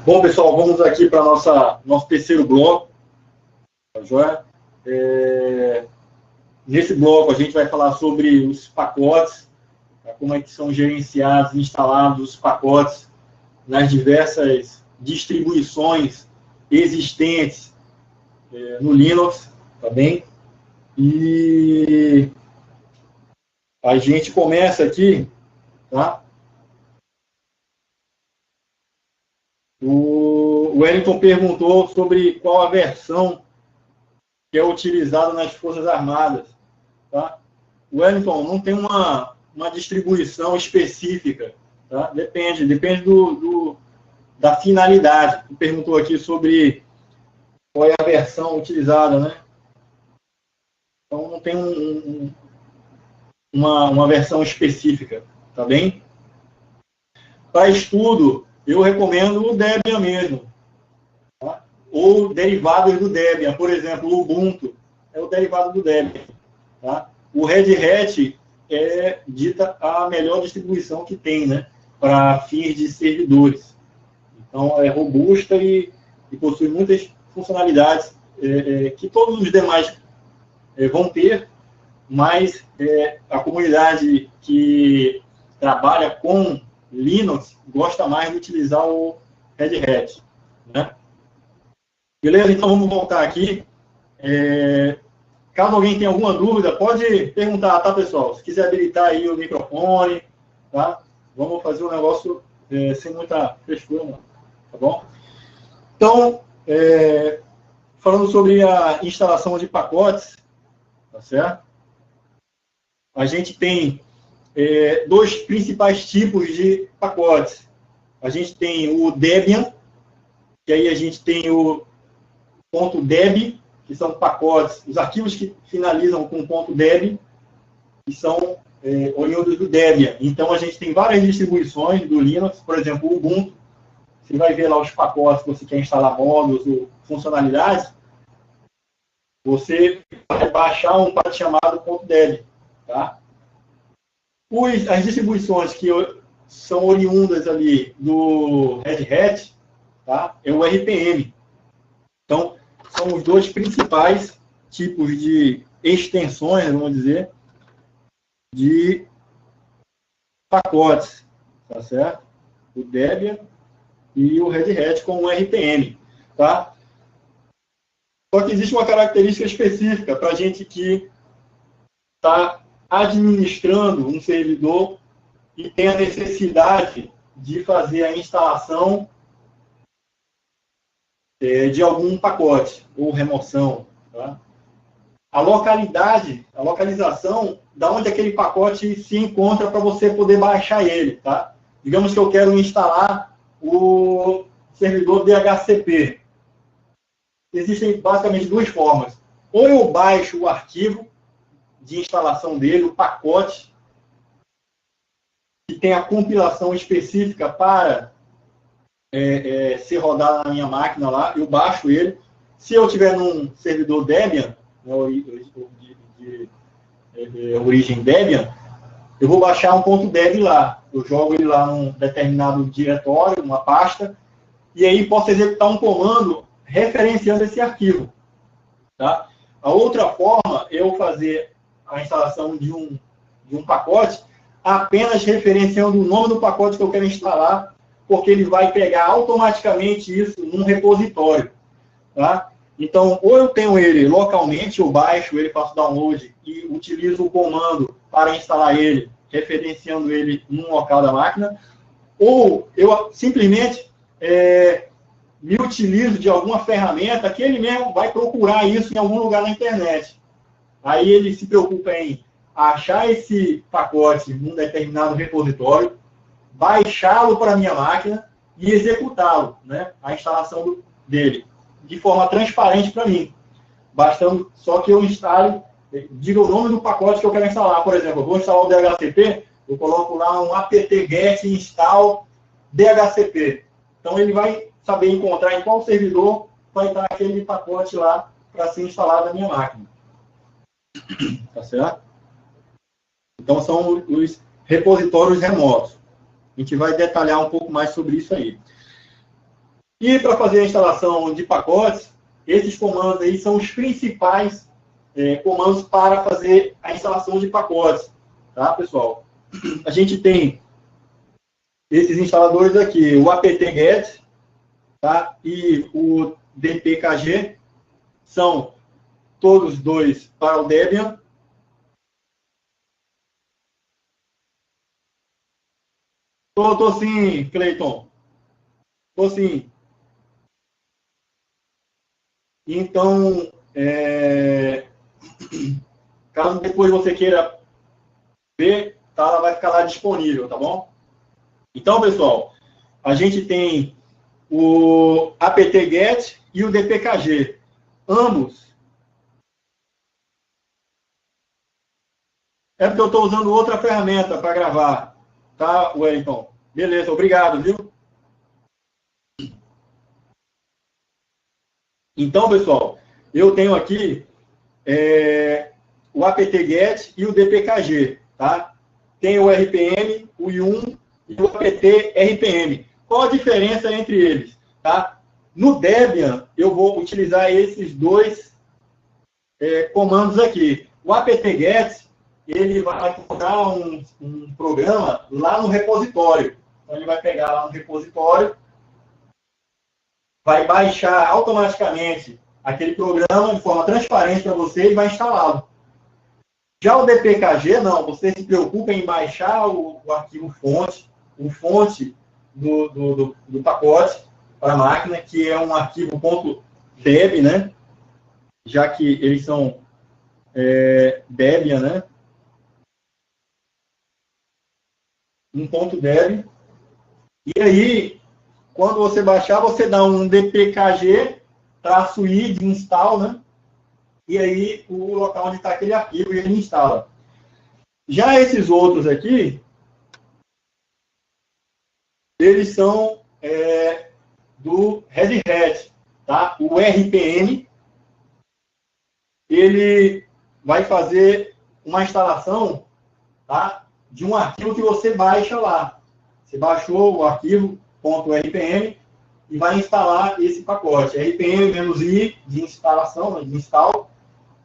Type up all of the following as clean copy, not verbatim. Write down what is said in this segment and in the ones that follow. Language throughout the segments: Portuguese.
Bom, pessoal, vamos aqui para nosso terceiro bloco. Tá joia? Nesse bloco, a gente vai falar sobre os pacotes, tá? Como é que são gerenciados, instalados os pacotes nas diversas distribuições existentes no Linux, tá bem? E a gente começa aqui, tá? O Wellington perguntou sobre qual a versão que é utilizada nas Forças Armadas. Tá? O Wellington não tem uma distribuição específica. Tá? Depende da finalidade. Ele perguntou aqui sobre qual é a versão utilizada, né? Então, não tem uma versão específica. Tá bem? Para estudo, eu recomendo o Debian mesmo, tá? Ou derivados do Debian. Por exemplo, o Ubuntu é o derivado do Debian. Tá? O Red Hat é dita a melhor distribuição que tem, né, para fins de servidores. Então, é robusta e possui muitas funcionalidades que todos os demais vão ter, mas a comunidade que trabalha com Linux gosta mais de utilizar o Red Hat. Né? Beleza? Então, vamos voltar aqui. Caso alguém tenha alguma dúvida, pode perguntar, tá, pessoal? Se quiser habilitar aí o microfone, tá? Vamos fazer um negócio sem muita frescura, não, tá bom? Então, falando sobre a instalação de pacotes, tá certo? A gente tem dois principais tipos de pacotes. A gente tem o Debian, que aí a gente tem o .deb, que são pacotes, os arquivos que finalizam com .deb, que são oriundos do Debian. Então, a gente tem várias distribuições do Linux, por exemplo, o Ubuntu. Você vai ver lá os pacotes que você quer instalar módulos ou funcionalidades, você vai baixar um pacote chamado .deb. Tá? As distribuições que são oriundas ali do Red Hat, tá? É o RPM. Então, são os dois principais tipos de extensões, vamos dizer, de pacotes, tá certo? O Debian e o Red Hat com o RPM, tá? Só que existe uma característica específica para a gente que está administrando um servidor e tem a necessidade de fazer a instalação de algum pacote ou remoção. Tá? A localização, da onde aquele pacote se encontra para você poder baixar ele. Tá? Digamos que eu quero instalar o servidor DHCP. Existem basicamente duas formas. Ou eu baixo o arquivo de instalação dele, o pacote, que tem a compilação específica para ser rodado na minha máquina lá, eu baixo ele. Se eu tiver num servidor Debian, de origem Debian, eu vou baixar um .deb lá. Eu jogo ele lá num determinado diretório, uma pasta, e aí posso executar um comando referenciando esse arquivo. Tá? A outra forma é eu fazer a instalação de um pacote apenas referenciando o nome do pacote que eu quero instalar, porque ele vai pegar automaticamente isso num repositório. Tá? Então, ou eu tenho ele localmente, eu baixo ele, faço download e utilizo o comando para instalar ele, referenciando ele num local da máquina, ou eu simplesmente me utilizo de alguma ferramenta que ele mesmo vai procurar isso em algum lugar na internet. Aí ele se preocupa em achar esse pacote num determinado repositório, baixá-lo para a minha máquina e executá-lo, né? A instalação dele, de forma transparente para mim. Bastando só que eu instale, diga o nome do pacote que eu quero instalar. Por exemplo, eu vou instalar o DHCP, eu coloco lá um apt-get install DHCP. Então ele vai saber encontrar em qual servidor vai estar aquele pacote lá para ser instalado na minha máquina. Tá certo? Então são os repositórios remotos. A gente vai detalhar um pouco mais sobre isso aí. E para fazer a instalação de pacotes, esses comandos aí são os principais comandos para fazer a instalação de pacotes, tá, pessoal? A gente tem esses instaladores aqui, o apt-get, tá, e o dpkg, são todos dois para o Debian. Tô sim, Cleiton. Tô sim. Então, caso depois você queira ver, tá, ela vai ficar lá disponível, tá bom? Então, pessoal, a gente tem o apt-get e o dpkg. Ambos. É porque eu estou usando outra ferramenta para gravar, tá, Wellington? Beleza, obrigado, viu? Então, pessoal, eu tenho aqui o apt-get e o dpkg, tá? Tem o RPM, o i1 e o apt-rpm. Qual a diferença entre eles, tá? No Debian, eu vou utilizar esses dois comandos aqui. O apt-get, ele vai colocar um programa lá no repositório. Então, ele vai pegar lá no repositório, vai baixar automaticamente aquele programa de forma transparente para você e vai instalá-lo. Já o dpkg, não. Você se preocupa em baixar o arquivo fonte, o fonte do pacote para a máquina, que é um arquivo .deb, né? Já que eles são Debian, né? Um .deb. E aí, quando você baixar, você dá um dpkg-i de install, né? E aí, o local onde está aquele arquivo, ele instala. Já esses outros aqui, eles são do Red Hat, tá? O RPM, ele vai fazer uma instalação, tá, de um arquivo que você baixa lá. Você baixou o arquivo .rpm e vai instalar esse pacote. RPM-i de instalação, né, de install,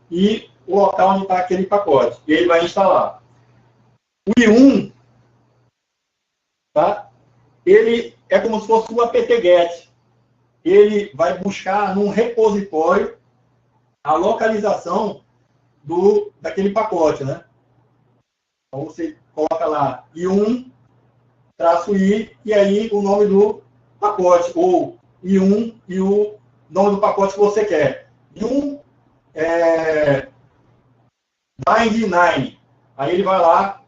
e o local onde está aquele pacote. E ele vai instalar. O i1, tá? Ele é como se fosse o apt-get. Ele vai buscar num repositório a localização daquele pacote, né? Então, você coloca lá i1-i, e aí o nome do pacote, ou i1 e o nome do pacote que você quer. i1 bind9. Aí ele vai lá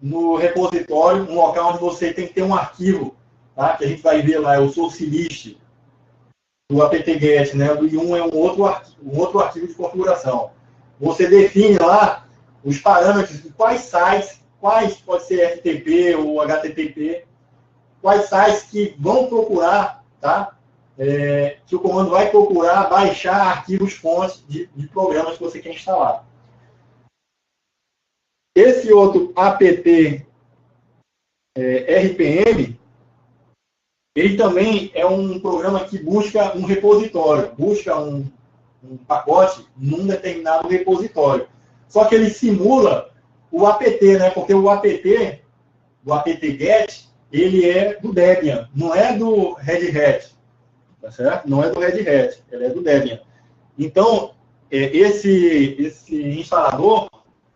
no repositório, um local onde você tem que ter um arquivo, tá? Que a gente vai ver lá, é o source list do apt-get, né? Do i1 é um outro arquivo de configuração. Você define lá os parâmetros de quais sites, pode ser FTP ou HTTP, quais sites que vão procurar, tá? Que o comando vai procurar baixar arquivos fontes de programas que você quer instalar. Esse outro apt RPM, ele também é um programa que busca um repositório, busca um pacote num determinado repositório. Só que ele simula o apt, né? Porque o apt-get, ele é do Debian, não é do Red Hat. Tá certo? Não é do Red Hat, ele é do Debian. Então, esse instalador,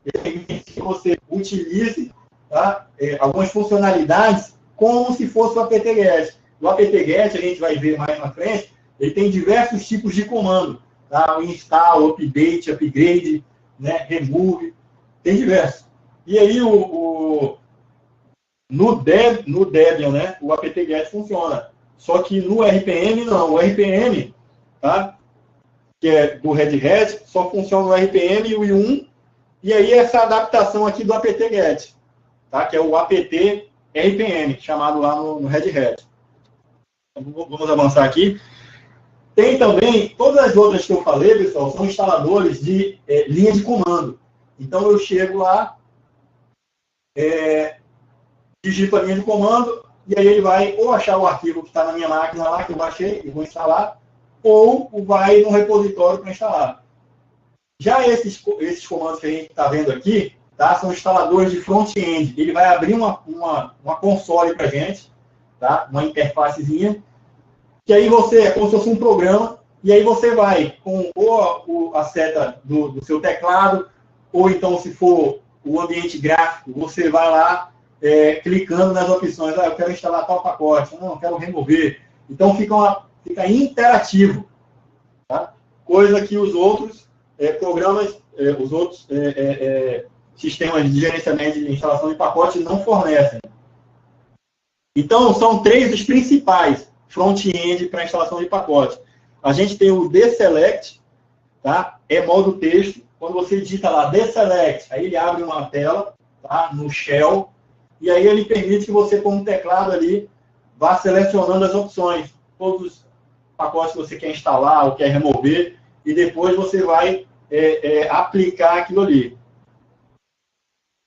ele permite que você utilize, tá, algumas funcionalidades como se fosse o apt-get. O apt-get, a gente vai ver mais na frente, ele tem diversos tipos de comando. Tá? O install, update, upgrade, né, remove, tem diversos. E aí, no Debian, né, o apt-get funciona. Só que no RPM, não. O RPM, tá, que é do Red Hat, só funciona no RPM e o i1. E aí, essa adaptação aqui do apt-get, tá, que é o apt-rpm, chamado lá no Red Hat. Então, vamos avançar aqui. Tem também, todas as outras que eu falei, pessoal, são instaladores de linha de comando. Então, eu chego lá, digito a linha de comando, e aí ele vai ou achar o arquivo que está na minha máquina lá, que eu baixei e vou instalar, ou vai no repositório para instalar. Já esses comandos que a gente está vendo aqui, tá, são instaladores de front-end. Ele vai abrir uma console para a gente, tá, uma interfacezinha, que aí você, é como se fosse um programa, e aí você vai com ou a seta do seu teclado, ou então, se for o ambiente gráfico, você vai lá clicando nas opções. Eu quero instalar tal pacote, não, eu quero remover. Então, fica interativo. Tá? Coisa que os outros programas, os outros sistemas de gerenciamento de instalação de pacote não fornecem. Então, são 3 os principais front-end para instalação de pacote. A gente tem o deselect, tá? É modo texto. Quando você digita lá deselect, aí ele abre uma tela, tá? No shell, e aí ele permite que você, com o teclado ali, vá selecionando as opções, todos os pacotes que você quer instalar ou quer remover, e depois você vai aplicar aquilo ali.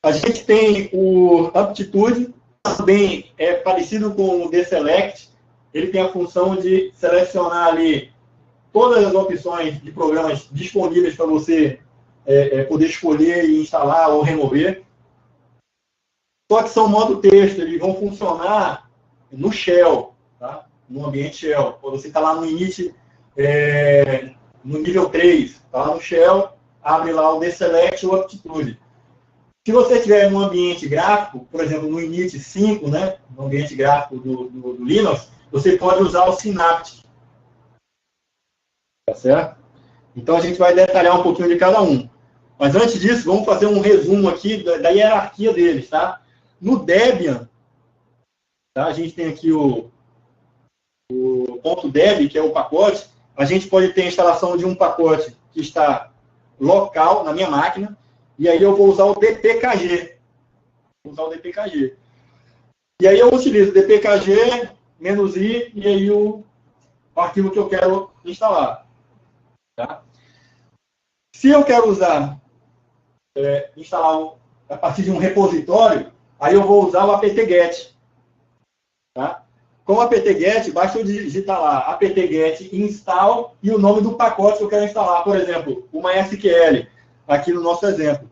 A gente tem o Aptitude, também é parecido com o deselect. Ele tem a função de selecionar ali todas as opções de programas disponíveis para você poder escolher e instalar ou remover. Só que são modo texto, eles vão funcionar no shell, tá? No ambiente shell. Quando você está lá no init, no nível 3, está lá no shell, abre lá o deselect ou aptitude. Se você estiver no ambiente gráfico, por exemplo, no init 5, né, no ambiente gráfico do Linux, você pode usar o Synaptic. Tá certo? Então, a gente vai detalhar um pouquinho de cada um. Mas antes disso, vamos fazer um resumo aqui da hierarquia deles, tá? No Debian, tá? A gente tem aqui o .deb, que é o pacote. A gente pode ter a instalação de um pacote que está local na minha máquina, e aí eu vou usar o dpkg. Vou usar o dpkg. E aí eu utilizo dpkg, -i, e aí o arquivo que eu quero instalar. Tá? Se eu quero instalar a partir de um repositório, aí eu vou usar o apt-get. Tá? Com o apt-get, basta eu digitar lá apt-get install e o nome do pacote que eu quero instalar. Por exemplo, o MySQL, aqui no nosso exemplo.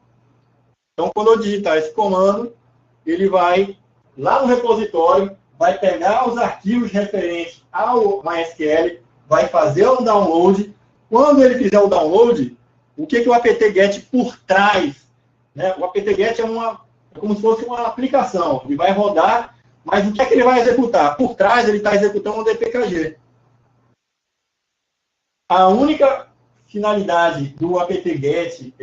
Então, quando eu digitar esse comando, ele vai lá no repositório, vai pegar os arquivos referentes ao MySQL, vai fazer o download. Quando ele fizer o download, o que o apt-get por trás? Né? O apt-get é como se fosse uma aplicação. Ele vai rodar, mas o que é que ele vai executar? Por trás, ele está executando o dpkg. A única finalidade do apt-get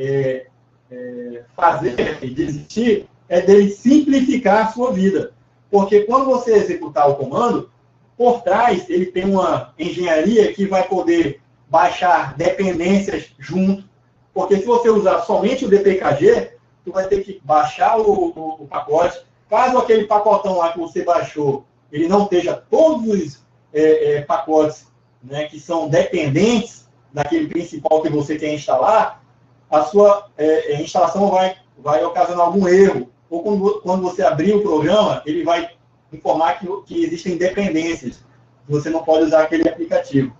fazer e desistir é dele simplificar a sua vida. Porque quando você executar o comando, por trás ele tem uma engenharia que vai poder baixar dependências junto. Porque se você usar somente o dpkg, você vai ter que baixar o pacote. Caso aquele pacotão lá que você baixou, ele não esteja todos os pacotes, né, que são dependentes daquele principal que você quer instalar, a sua instalação vai ocasionar algum erro. Ou quando você abrir o programa, ele vai informar que existem dependências. Você não pode usar aquele aplicativo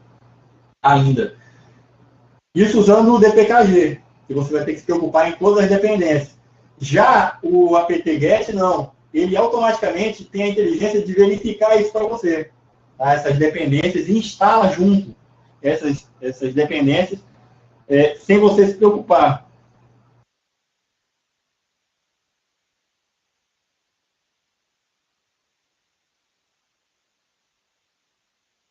ainda. Isso usando o dpkg, que você vai ter que se preocupar em todas as dependências. Já o apt-get, não. Ele automaticamente tem a inteligência de verificar isso para você. Tá? Essas dependências, e instala junto essas dependências, sem você se preocupar.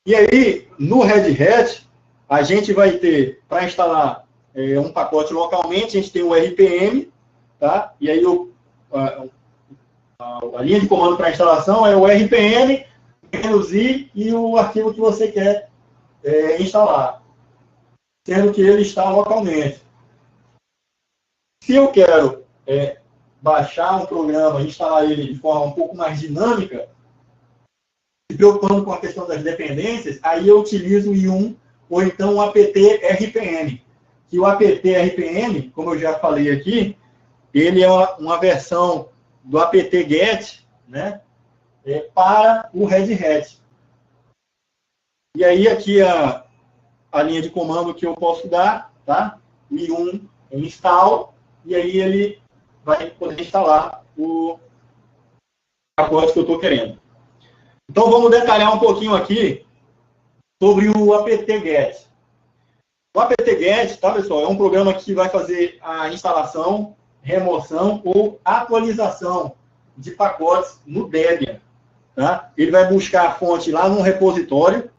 E aí, no Red Hat, a gente vai ter, para instalar um pacote localmente, a gente tem o RPM, tá? E aí a linha de comando para instalação é o RPM, -i e o arquivo que você quer instalar, sendo que ele está localmente. Se eu quero baixar um programa e instalar ele de forma um pouco mais dinâmica, se preocupando com a questão das dependências, aí eu utilizo o yum ou então o apt-rpm. Que o apt-rpm, como eu já falei aqui, ele é uma versão do apt-get, né? para o Red Hat. E aí aqui a linha de comando que eu posso dar, tá? i1 install, e aí ele vai poder instalar o pacote que eu estou querendo. Então vamos detalhar um pouquinho aqui sobre o apt-get. O apt-get, tá, pessoal, é um programa que vai fazer a instalação, remoção ou atualização de pacotes no Debian. Tá? Ele vai buscar a fonte lá no repositório.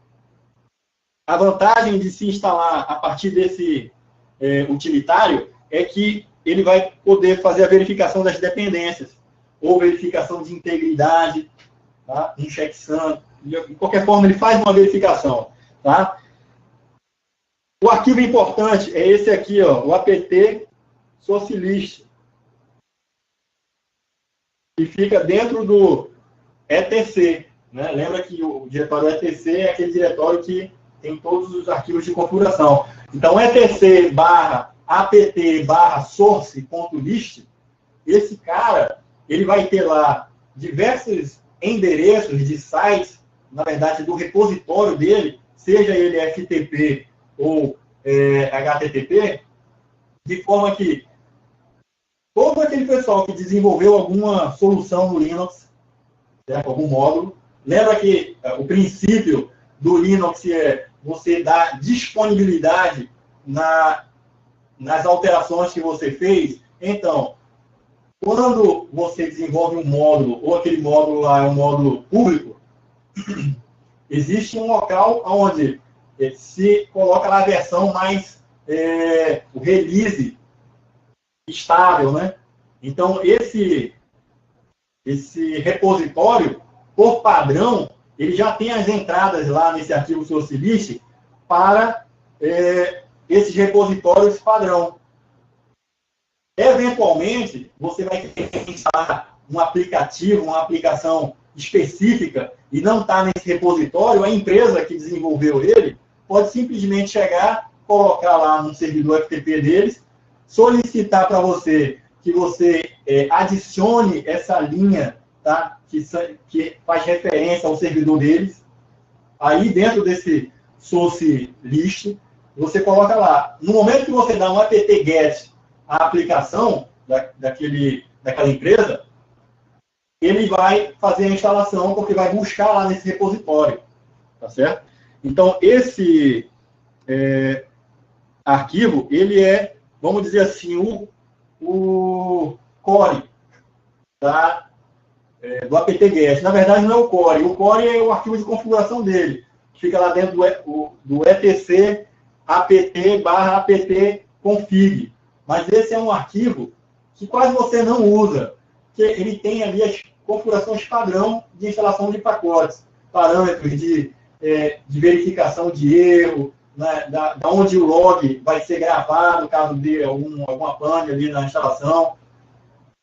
A vantagem de se instalar a partir desse utilitário é que ele vai poder fazer a verificação das dependências, ou verificação de integridade, tá? Um checksum. De qualquer forma, ele faz uma verificação. Tá? O arquivo importante é esse aqui, ó, o apt socialist, que fica dentro do etc. Né? Lembra que o diretório etc é aquele diretório que tem todos os arquivos de configuração. Então, etc/apt/source.list, esse cara, ele vai ter lá diversos endereços de sites, na verdade, do repositório dele, seja ele FTP ou HTTP, de forma que todo aquele pessoal que desenvolveu alguma solução no Linux, certo? Algum módulo, lembra que o princípio do Linux é você dar disponibilidade nas alterações que você fez. Então, quando você desenvolve um módulo, ou aquele módulo lá é um módulo público, existe um local onde se coloca lá a versão mais, o release estável, né? Então, esse repositório, por padrão, ele já tem as entradas lá nesse arquivo socialist para esses repositórios padrão. Eventualmente, você vai ter que instalar um aplicativo, uma aplicação específica e não está nesse repositório, a empresa que desenvolveu ele pode simplesmente chegar, colocar lá no servidor FTP deles, solicitar para você que você adicione essa linha, tá? que faz referência ao servidor deles. Aí, dentro desse source list, você coloca lá. No momento que você dá um apt-get à aplicação daquela empresa, ele vai fazer a instalação, porque vai buscar lá nesse repositório. Tá certo? Então, esse arquivo, ele é, vamos dizer assim, o core do apt-get. Na verdade, não é o core. O core é o arquivo de configuração dele, que fica lá dentro do etc apt/apt-config. Mas esse é um arquivo que quase você não usa, porque ele tem ali as configurações padrão de instalação de pacotes, parâmetros de verificação de erro, né, da onde o log vai ser gravado, caso dê alguma pane ali na instalação.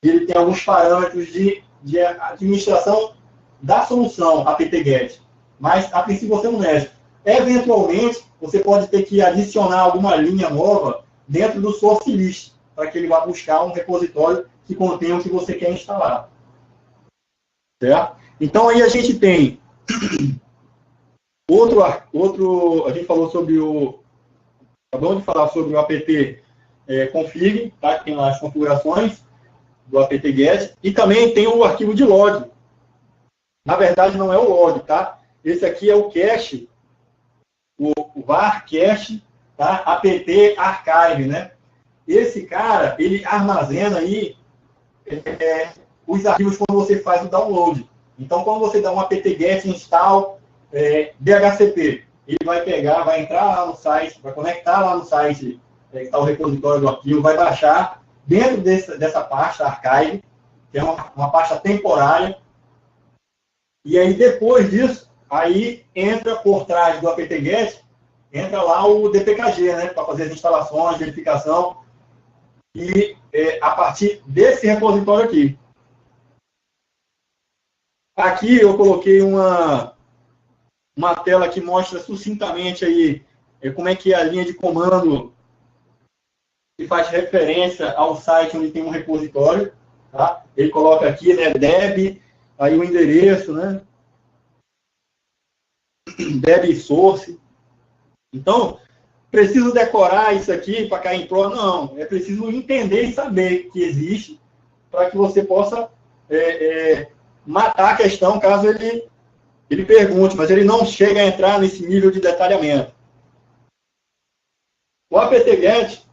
Ele tem alguns parâmetros de administração da solução apt-get, mas a princípio você não mexe. Eventualmente, você pode ter que adicionar alguma linha nova dentro do source list, para que ele vá buscar um repositório que contenha o que você quer instalar. Certo? Então, aí a gente tem outro a gente falou sobre acabamos de falar sobre o apt config, tá? Que tem lá as configurações do apt-get, e também tem o arquivo de log. Na verdade, não é o log, tá? Esse aqui é o cache, o var cache, tá? apt archive, né? Esse cara, ele armazena aí os arquivos quando você faz o download. Então, quando você dá um apt-get install DHCP, ele vai pegar, vai entrar lá no site, vai conectar lá no site que está o repositório do arquivo, vai baixar dentro dessa pasta archive, que é uma pasta temporária. E aí, depois disso, aí entra por trás do apt-get, entra lá o dpkg, né, para fazer as instalações, verificação, e a partir desse repositório aqui. Aqui eu coloquei uma tela que mostra sucintamente aí como é que é a linha de comando que faz referência ao site onde tem um repositório. Tá? Ele coloca aqui, né, deb aí o endereço, né? Deb source. Então, preciso decorar isso aqui para cair em prova? Não, é preciso entender e saber que existe para que você possa matar a questão caso ele pergunte, mas ele não chega a entrar nesse nível de detalhamento. O apt-get,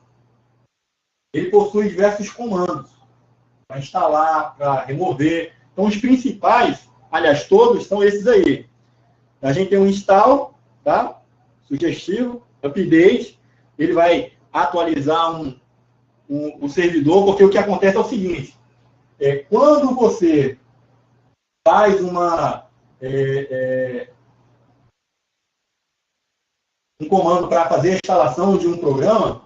ele possui diversos comandos para instalar, para remover. Então, os principais, aliás, todos são esses aí. A gente tem um install, tá? Sugestivo, update, ele vai atualizar o servidor, porque o que acontece é o seguinte, quando você faz um comando para fazer a instalação de um programa,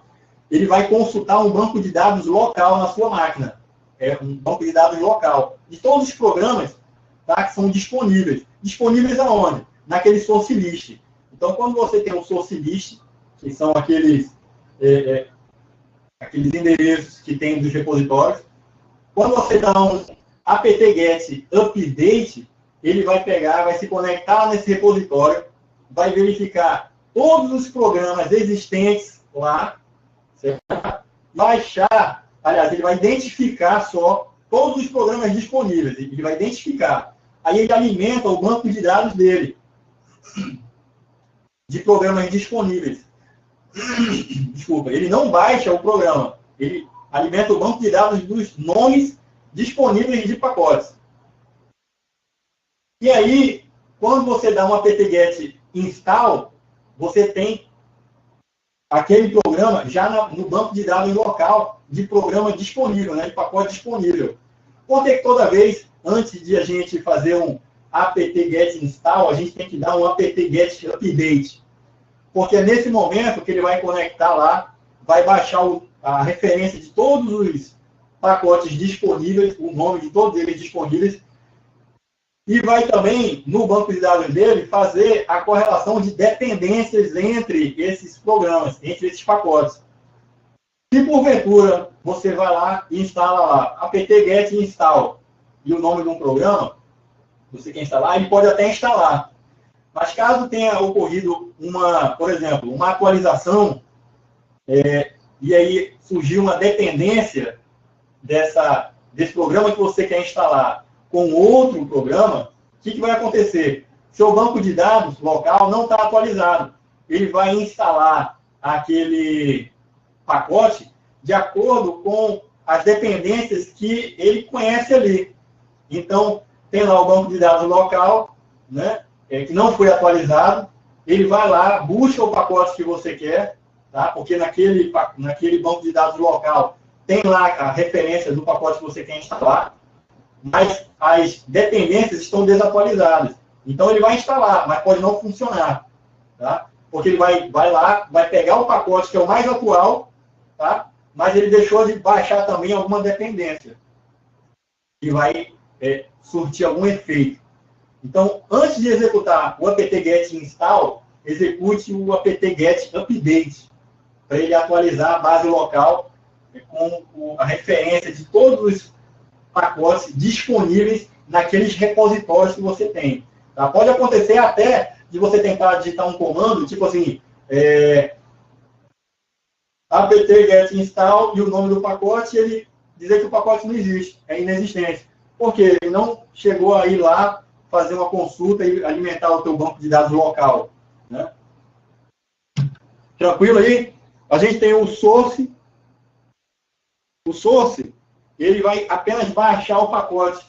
ele vai consultar um banco de dados local na sua máquina. É um banco de dados local. De todos os programas, tá, que são disponíveis. Disponíveis aonde? Naquele source list. Então, quando você tem um source list, que são aqueles endereços que tem dos repositórios, quando você dá um apt-get update, ele vai pegar, vai se conectar nesse repositório, vai verificar todos os programas existentes lá, certo? Baixar, aliás, ele vai identificar só todos os programas disponíveis, ele vai identificar. Aí ele alimenta o banco de dados dele, de programas disponíveis. Desculpa, ele não baixa o programa, ele alimenta o banco de dados dos nomes disponíveis de pacotes. E aí, quando você dá um apt-get install, você tem aquele programa já no banco de dados local de programa disponível, né, de pacote disponível. Por que toda vez, antes de a gente fazer um apt-get install, a gente tem que dar um apt-get update? Porque é nesse momento que ele vai conectar lá, vai baixar a referência de todos os pacotes disponíveis, o nome de todos eles disponíveis, e vai também, no banco de dados dele, fazer a correlação de dependências entre esses programas, entre esses pacotes. Se porventura você vai lá e instala lá apt-get install e o nome de um programa, você quer instalar, ele pode até instalar. Mas caso tenha ocorrido por exemplo, uma atualização, e aí surgiu uma dependência desse programa que você quer instalar com outro programa, o que vai acontecer? Seu banco de dados local não está atualizado. Ele vai instalar aquele pacote de acordo com as dependências que ele conhece ali. Então, tem lá o banco de dados local, né, que não foi atualizado, ele vai lá, busca o pacote que você quer, tá? Porque naquele banco de dados local tem lá a referência do pacote que você quer instalar, mas as dependências estão desatualizadas. Então, ele vai instalar, mas pode não funcionar, tá? Porque ele vai lá, vai pegar o pacote que é o mais atual, tá? Mas ele deixou de baixar também alguma dependência, que vai surtir algum efeito. Então, antes de executar o apt-get install, execute o apt-get update, para ele atualizar a base local com a referência de todos os pacotes disponíveis naqueles repositórios que você tem. Tá? Pode acontecer até de você tentar digitar um comando, tipo assim, apt-get install e o nome do pacote, e ele dizer que o pacote não existe, é inexistente. Porque ele não chegou a ir lá fazer uma consulta e alimentar o teu banco de dados local. Né? Tranquilo aí? A gente tem o source. O source, ele vai apenas baixar o pacote.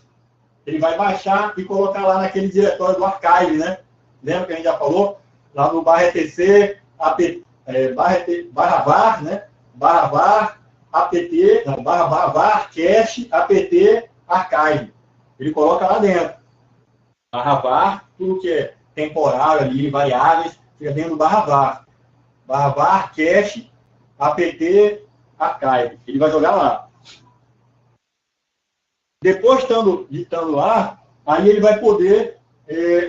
Ele vai baixar e colocar lá naquele diretório do archive, né? Lembra que a gente já falou? Lá no /etc, /var, né? /var, apt, não, /var, cache, apt, archive. Ele coloca lá dentro. /var, tudo que é temporário ali, variáveis, fica dentro do /var. /var, cache, apt, archive. Ele vai jogar lá. Depois, estando lá, aí ele vai poder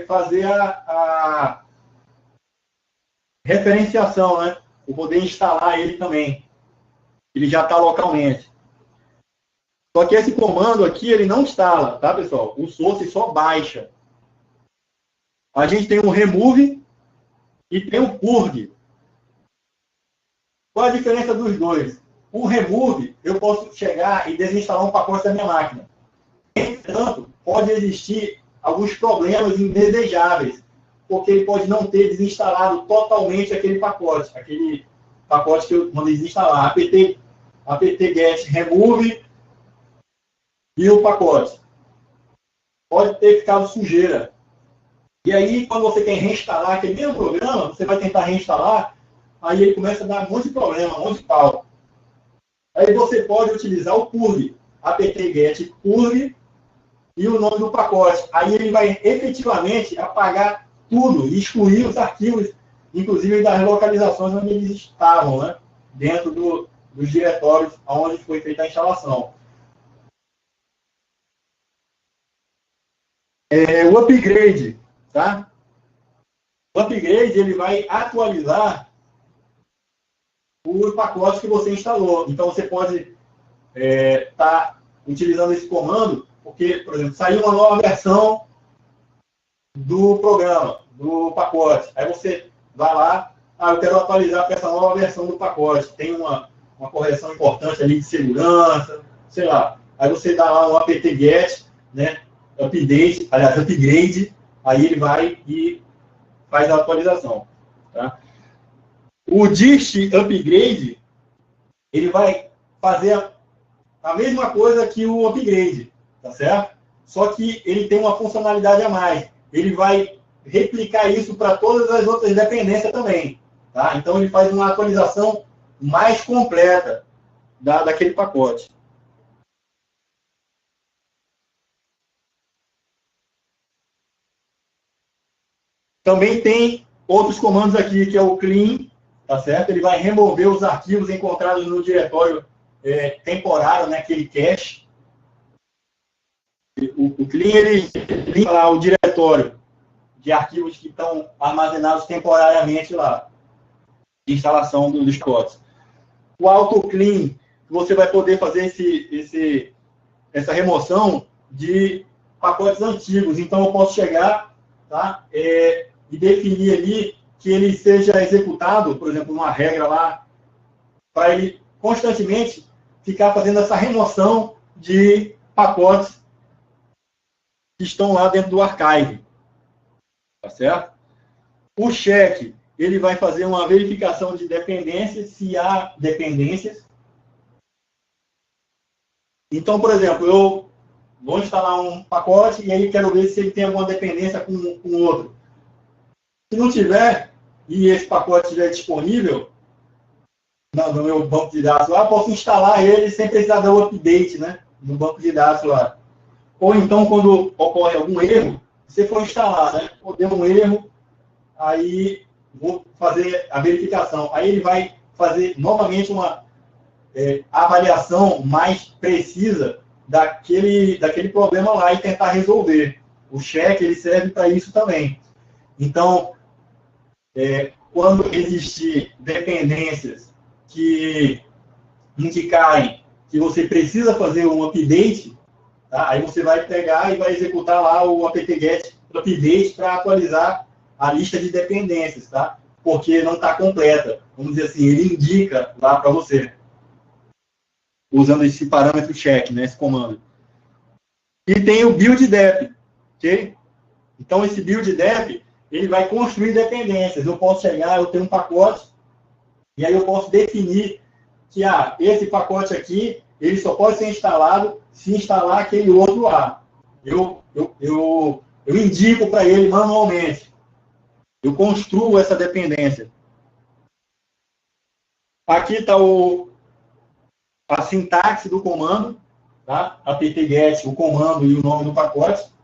fazer a referenciação, né? Vou poder instalar ele também. Ele já está localmente. Só que esse comando aqui, ele não instala, tá, pessoal? O source só baixa. A gente tem o remove e tem o purge. Qual a diferença dos dois? O remove, eu posso chegar e desinstalar um pacote da minha máquina. Entretanto, pode existir alguns problemas indesejáveis, porque ele pode não ter desinstalado totalmente aquele pacote que eu mandei desinstalar, apt-get remove e o pacote. Pode ter ficado sujeira. E aí, quando você quer reinstalar aquele mesmo programa, você vai tentar reinstalar, aí ele começa a dar um monte de problema, um monte de pau. Aí você pode utilizar o purge, apt-get purge e o nome do pacote. Aí ele vai efetivamente apagar tudo e excluir os arquivos, inclusive das localizações onde eles estavam, né? Dentro dos diretórios onde foi feita a instalação. O upgrade, tá? O upgrade, ele vai atualizar o pacote que você instalou. Então, você pode estar utilizando esse comando, porque, por exemplo, saiu uma nova versão do programa, do pacote. Aí você vai lá, eu quero atualizar para essa nova versão do pacote. Tem uma correção importante ali de segurança, sei lá. Aí você dá lá um apt-get, né? Upgrade, aí ele vai e faz a atualização. Tá? O dist upgrade, ele vai fazer a mesma coisa que o upgrade, tá certo? Só que ele tem uma funcionalidade a mais. Ele vai replicar isso para todas as outras dependências também. Tá? Então, ele faz uma atualização mais completa daquele pacote. Também tem outros comandos aqui, que é o clean, tá certo? Ele vai remover os arquivos encontrados no diretório temporário, né, aquele cache. O clean, ele limpa lá o diretório de arquivos que estão armazenados temporariamente lá, de instalação dos pacotes. O auto clean, você vai poder fazer essa remoção de pacotes antigos. Então, eu posso chegar, tá, e definir ali que ele seja executado, por exemplo, uma regra lá, para ele constantemente ficar fazendo essa remoção de pacotes que estão lá dentro do archive. Tá certo? O check, ele vai fazer uma verificação de dependências, se há dependências. Então, por exemplo, eu vou instalar um pacote e aí quero ver se ele tem alguma dependência com outro. Se não tiver, e esse pacote estiver disponível no meu banco de dados lá, eu posso instalar ele sem precisar dar o update, né, no banco de dados lá. Ou então, quando ocorre algum erro, se for instalar, né, ou deu um erro, aí vou fazer a verificação. Aí ele vai fazer novamente uma avaliação mais precisa daquele problema lá e tentar resolver. O check, ele serve para isso também. Então, quando existir dependências que indicarem que você precisa fazer um update, tá? Aí você vai pegar e vai executar lá o apt-get update para atualizar a lista de dependências, tá? Porque não está completa. Vamos dizer assim, ele indica lá para você, usando esse parâmetro check, né, esse comando. E tem o build dep, ok? Então, esse build dep, ele vai construir dependências. Eu posso chegar, eu tenho um pacote, e aí eu posso definir que esse pacote aqui, ele só pode ser instalado se instalar aquele outro lá. Eu indico para ele manualmente. Eu construo essa dependência. Aqui está a sintaxe do comando, tá? apt-get, o comando e o nome do pacote.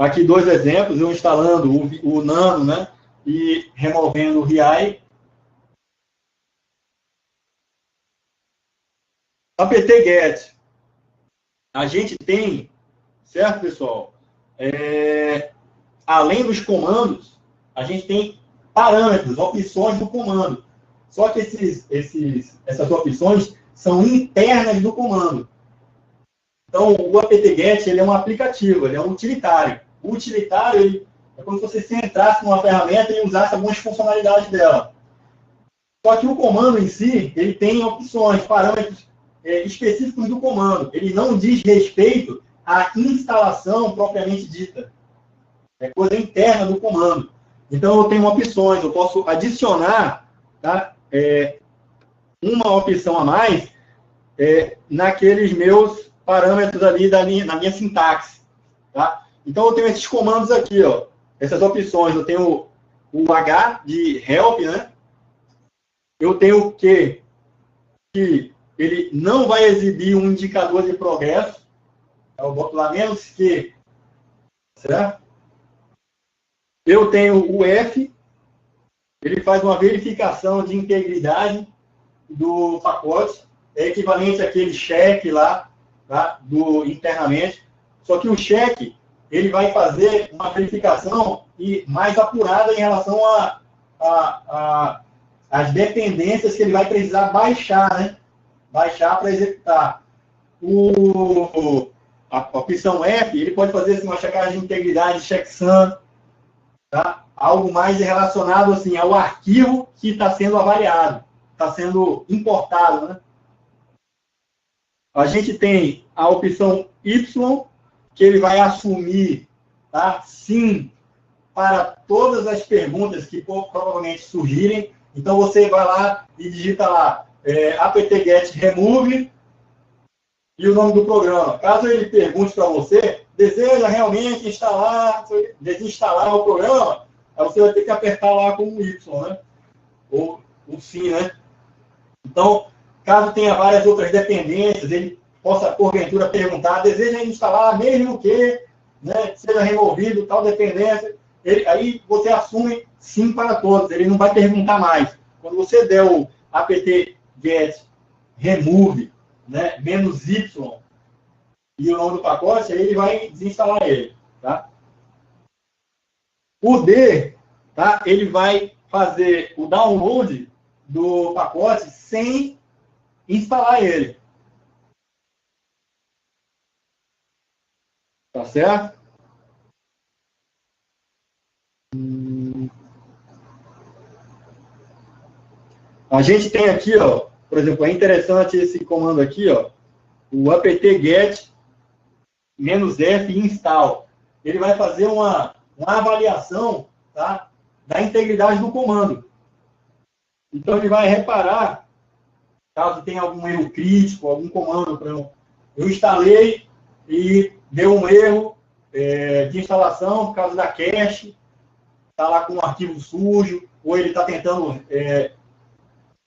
Aqui 2 exemplos, eu instalando o nano, né? E removendo o REI. apt-get. A gente tem, certo, pessoal? Além dos comandos, a gente tem parâmetros, opções do comando. Só que essas opções são internas do comando. Então, o apt-get ele é um aplicativo, ele é um utilitário. O utilitário é como se você entrasse numa ferramenta e usasse algumas funcionalidades dela. Só que o comando em si, ele tem opções, parâmetros específicos do comando. Ele não diz respeito à instalação propriamente dita. É coisa interna do comando. Então, eu tenho opções, eu posso adicionar, tá, uma opção a mais naqueles meus parâmetros ali na minha sintaxe. Tá? Então, eu tenho esses comandos aqui, ó, essas opções. Eu tenho o H de help, né? Eu tenho o Q, que ele não vai exibir um indicador de progresso. Eu boto lá menos Q, certo? Eu tenho o F, ele faz uma verificação de integridade do pacote, é equivalente àquele cheque lá, tá, internamente. Só que o cheque, ele vai fazer uma verificação mais apurada em relação às dependências que ele vai precisar baixar, né? Baixar para executar. A opção F, ele pode fazer assim, uma checagem de integridade, checksum, tá? Algo mais relacionado assim, ao arquivo que está sendo avaliado, está sendo importado, né? A gente tem a opção Y, que ele vai assumir, tá, sim para todas as perguntas que provavelmente surgirem. Então, você vai lá e digita lá apt-get remove e o nome do programa. Caso ele pergunte para você, deseja realmente desinstalar o programa, aí você vai ter que apertar lá com o Y, né? Ou o sim, né? Então, caso tenha várias outras dependências, ele possa, porventura, perguntar, deseja instalar mesmo que, né, seja removido tal dependência, aí você assume sim para todos, ele não vai perguntar mais. Quando você der o apt-get remove, né, -y e o nome do pacote, aí ele vai desinstalar ele. Tá? O D, tá, ele vai fazer o download do pacote sem instalar ele. Tá certo? A gente tem aqui, ó, por exemplo, é interessante esse comando aqui, ó, o apt-get -f install. Ele vai fazer uma avaliação, tá, da integridade do comando. Então, ele vai reparar, caso tenha algum erro crítico, algum comando, eu instalei e deu um erro de instalação por causa da cache, está lá com um arquivo sujo, ou ele está tentando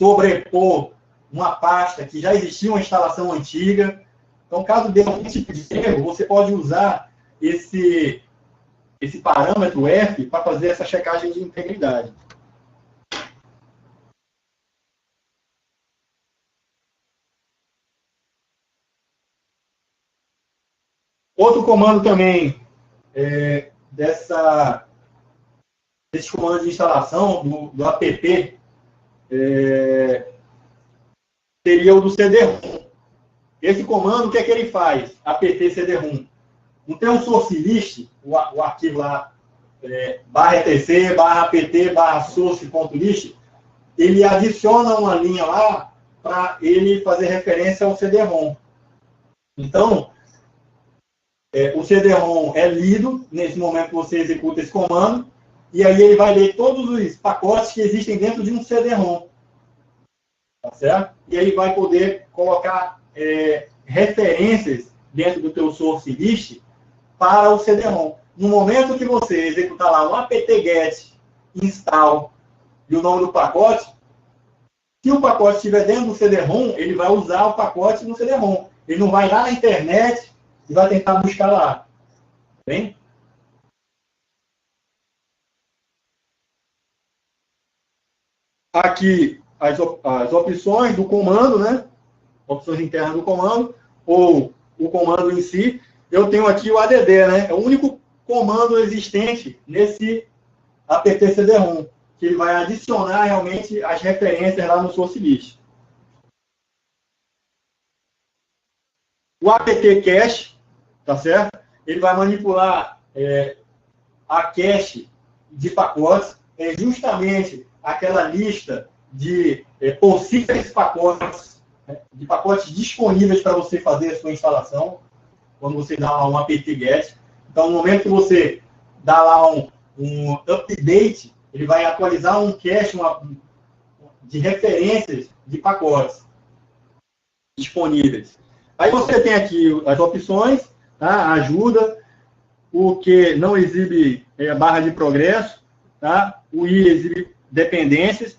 sobrepor uma pasta que já existia uma instalação antiga. Então, caso dê algum tipo de erro, você pode usar esse parâmetro F para fazer essa checagem de integridade. Outro comando também desse comando de instalação do app seria o do CD-ROM. Esse comando, o que é que ele faz? apt CD-ROM. Não tem um source list, o arquivo lá, /etc, /apt, /source.list, ele adiciona uma linha lá para ele fazer referência ao CD-ROM. Então, o CD-ROM é lido nesse momento que você executa esse comando, e aí ele vai ler todos os pacotes que existem dentro de um CD-ROM. Tá certo? E aí vai poder colocar referências dentro do teu source list para o CD-ROM. No momento que você executar lá um apt-get install e o nome do pacote, se o pacote estiver dentro do CD-ROM, ele vai usar o pacote no CD-ROM. Ele não vai lá na internet e vai tentar buscar lá. Bem? Aqui as opções do comando, né? Opções internas do comando, ou o comando em si. Eu tenho aqui o add, né? É o único comando existente nesse apt-cd-rom, que ele vai adicionar realmente as referências lá no source list. O apt cache, tá certo? Ele vai manipular a cache de pacotes, justamente aquela lista de possíveis pacotes, de pacotes disponíveis para você fazer a sua instalação, quando você dá lá um apt-get. Então, no momento que você dá lá um update, ele vai atualizar um cache de referências de pacotes disponíveis. Aí você tem aqui as opções, tá? Ajuda, o que não exibe barra de progresso, tá? O I exibe dependências,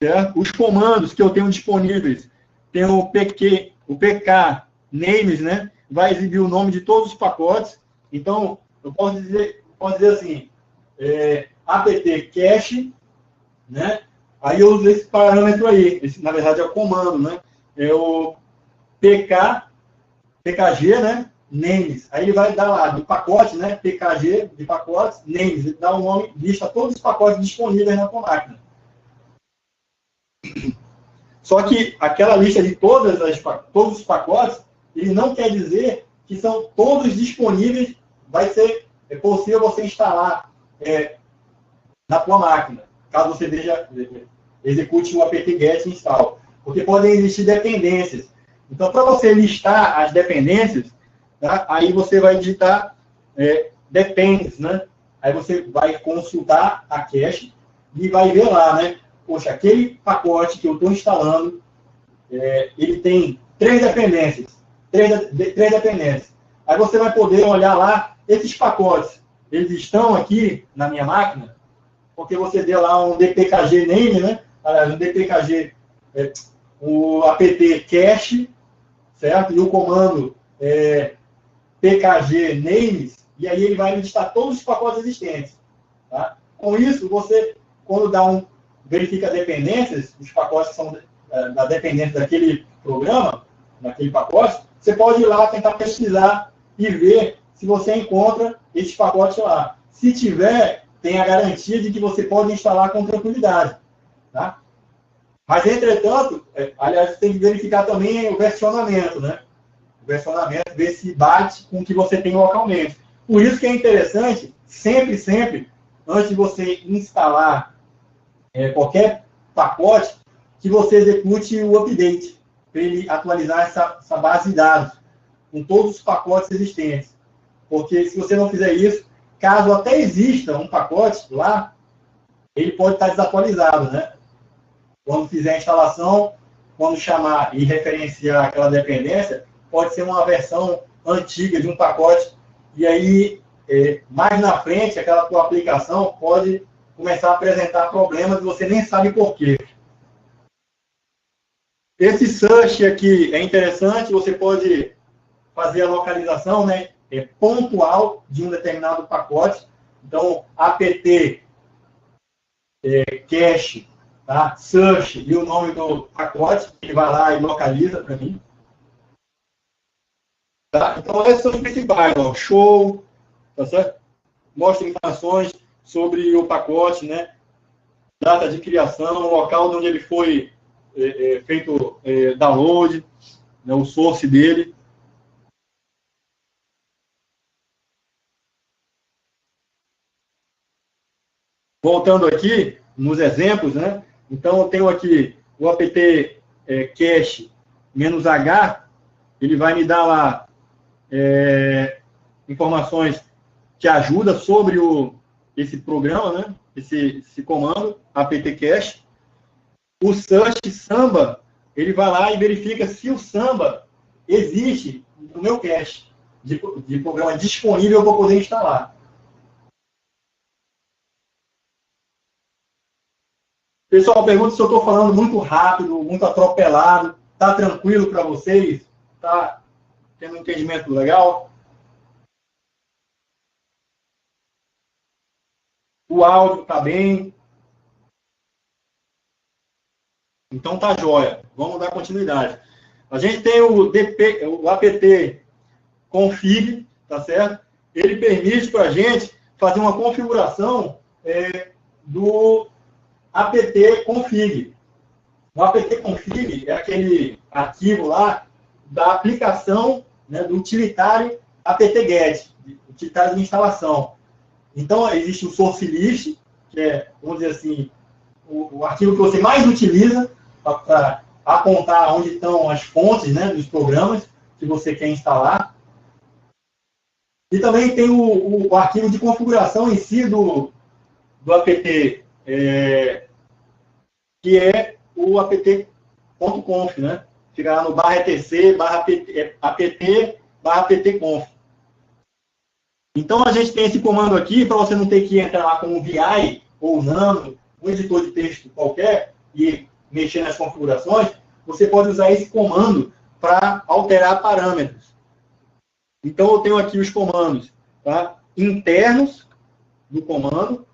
certo? Os comandos que eu tenho disponíveis, tem o PK names, né? Vai exibir o nome de todos os pacotes. Então, eu posso dizer assim, apt cache, né? Aí eu uso esse parâmetro aí, esse, na verdade é o comando, né? É o pkg, né? Names. Aí ele vai dar lá do pacote, né? pkg de pacotes, names. Ele dá o nome, lista todos os pacotes disponíveis na tua máquina. Só que aquela lista de todos os pacotes, ele não quer dizer que são todos disponíveis, vai ser possível você instalar na tua máquina, caso você execute o apt-get install. Porque podem existir dependências. Então, para você listar as dependências, tá? Aí você vai digitar depends, né? Aí você vai consultar a cache e vai ver lá, né? Poxa, aquele pacote que eu estou instalando, ele tem 3 dependências. 3 dependências. Aí você vai poder olhar lá, esses pacotes, eles estão aqui na minha máquina, porque você deu lá um dpkg name, né? Um dpkg, o apt cache, certo? E o comando pkg names, e aí ele vai listar todos os pacotes existentes. Tá? Com isso, você, quando verifica dependências, os pacotes que são da dependência daquele programa, daquele pacote, você pode ir lá tentar pesquisar e ver se você encontra esses pacotes lá. Se tiver, tem a garantia de que você pode instalar com tranquilidade. Tá? Mas, entretanto, aliás, você tem que verificar também o versionamento, né? O versionamento, ver se bate com o que você tem localmente. Por isso que é interessante, sempre, antes de você instalar qualquer pacote, que você execute o update, para ele atualizar essa base de dados, com todos os pacotes existentes. Porque se você não fizer isso, caso até exista um pacote lá, ele pode estar desatualizado, né? Quando fizer a instalação, quando chamar e referenciar aquela dependência, pode ser uma versão antiga de um pacote, e aí, mais na frente, aquela tua aplicação pode começar a apresentar problemas e você nem sabe por quê. Esse search aqui é interessante, você pode fazer a localização, né, pontual de um determinado pacote. Então, apt cache, tá? Search e o nome do pacote, ele vai lá e localiza para mim. Tá? Então, esses são os principais. Ó, show, tá certo? Mostra informações sobre o pacote, né? Data de criação, local de onde ele foi feito download, né? O source dele. Voltando aqui nos exemplos, né? Então, eu tenho aqui o apt cache -h, ele vai me dar lá informações que ajudam sobre esse programa, né? Esse comando, apt cache. O search Samba, ele vai lá e verifica se o Samba existe no meu cache de programa disponível para poder instalar. Pessoal, pergunta se eu estou falando muito rápido, muito atropelado. Está tranquilo para vocês? Está tendo um entendimento legal? O áudio está bem? Então tá jóia. Vamos dar continuidade. A gente tem o apt config, tá certo? Ele permite para a gente fazer uma configuração do apt config. O apt config é aquele arquivo lá da aplicação, né, do utilitário apt-get, utilitário de instalação. Então, existe o source list, que é, vamos dizer assim, o arquivo que você mais utiliza para apontar onde estão as fontes, né, dos programas que você quer instalar. E também tem o arquivo de configuração em si do apt, que é o apt.conf, né? Fica lá no /etc/apt/aptconf. Então, a gente tem esse comando aqui, para você não ter que entrar lá com o VI ou Nano, um editor de texto qualquer, e mexer nas configurações, você pode usar esse comando para alterar parâmetros. Então, eu tenho aqui os comandos, tá, internos do comando,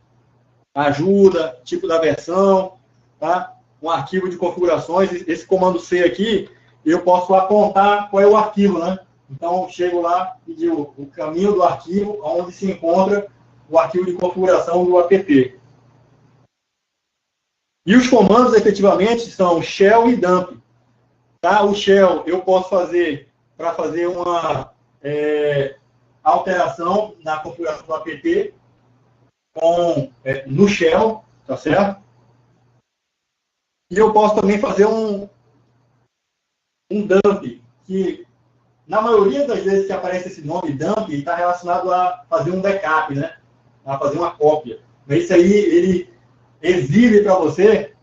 ajuda, tipo da versão, tá, um arquivo de configurações. Esse comando C aqui, eu posso apontar qual é o arquivo, né? Então, chego lá e digo o caminho do arquivo, onde se encontra o arquivo de configuração do apt. E os comandos, efetivamente, são shell e dump. Tá? O shell eu posso fazer para fazer uma alteração na configuração do apt no shell, tá certo? E eu posso também fazer um dump, que na maioria das vezes que aparece esse nome dump, está relacionado a fazer um backup, né? A fazer uma cópia. Mas isso aí, ele exibe para você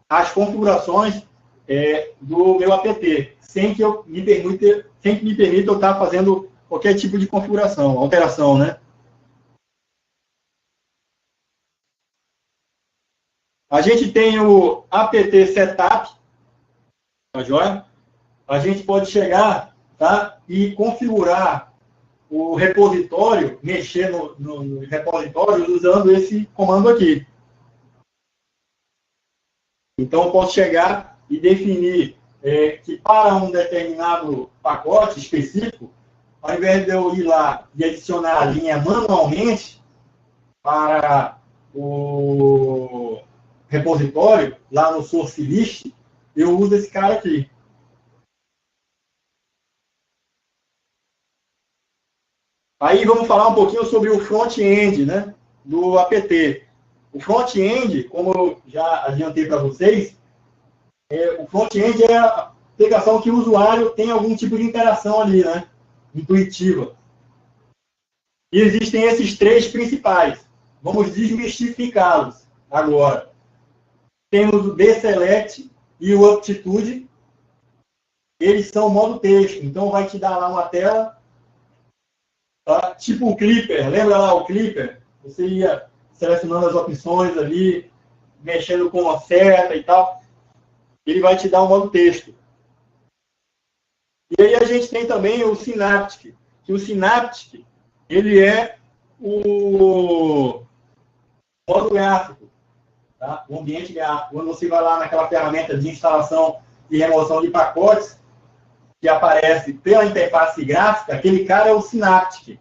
as configurações do meu apt, sem que me permita eu estar fazendo qualquer tipo de configuração, alteração, né? A gente tem o apt setup, tá joia? A gente pode chegar, tá, e configurar o repositório, mexer no repositório usando esse comando aqui. Então, eu posso chegar e definir que para um determinado pacote específico, ao invés de eu ir lá e adicionar a linha manualmente para o repositório, lá no source list, eu uso esse cara aqui. Aí vamos falar um pouquinho sobre o front-end, né, do apt. O front-end, como eu já adiantei para vocês, o front-end é a aplicação que o usuário tem algum tipo de interação ali, né, intuitiva. E existem esses três principais. Vamos desmistificá-los agora. Temos o deselect e o aptitude. Eles são modo texto, então vai te dar lá uma tela, tá? Tipo o Clipper, lembra lá o Clipper? Você ia selecionando as opções ali, mexendo com a seta e tal. Ele vai te dar um modo texto. E aí a gente tem também o Synaptic, que o Synaptic, ele é o modo gráfico, tá? O ambiente gráfico. Quando você vai lá naquela ferramenta de instalação e remoção de pacotes, que aparece pela interface gráfica, aquele cara é o Synaptic.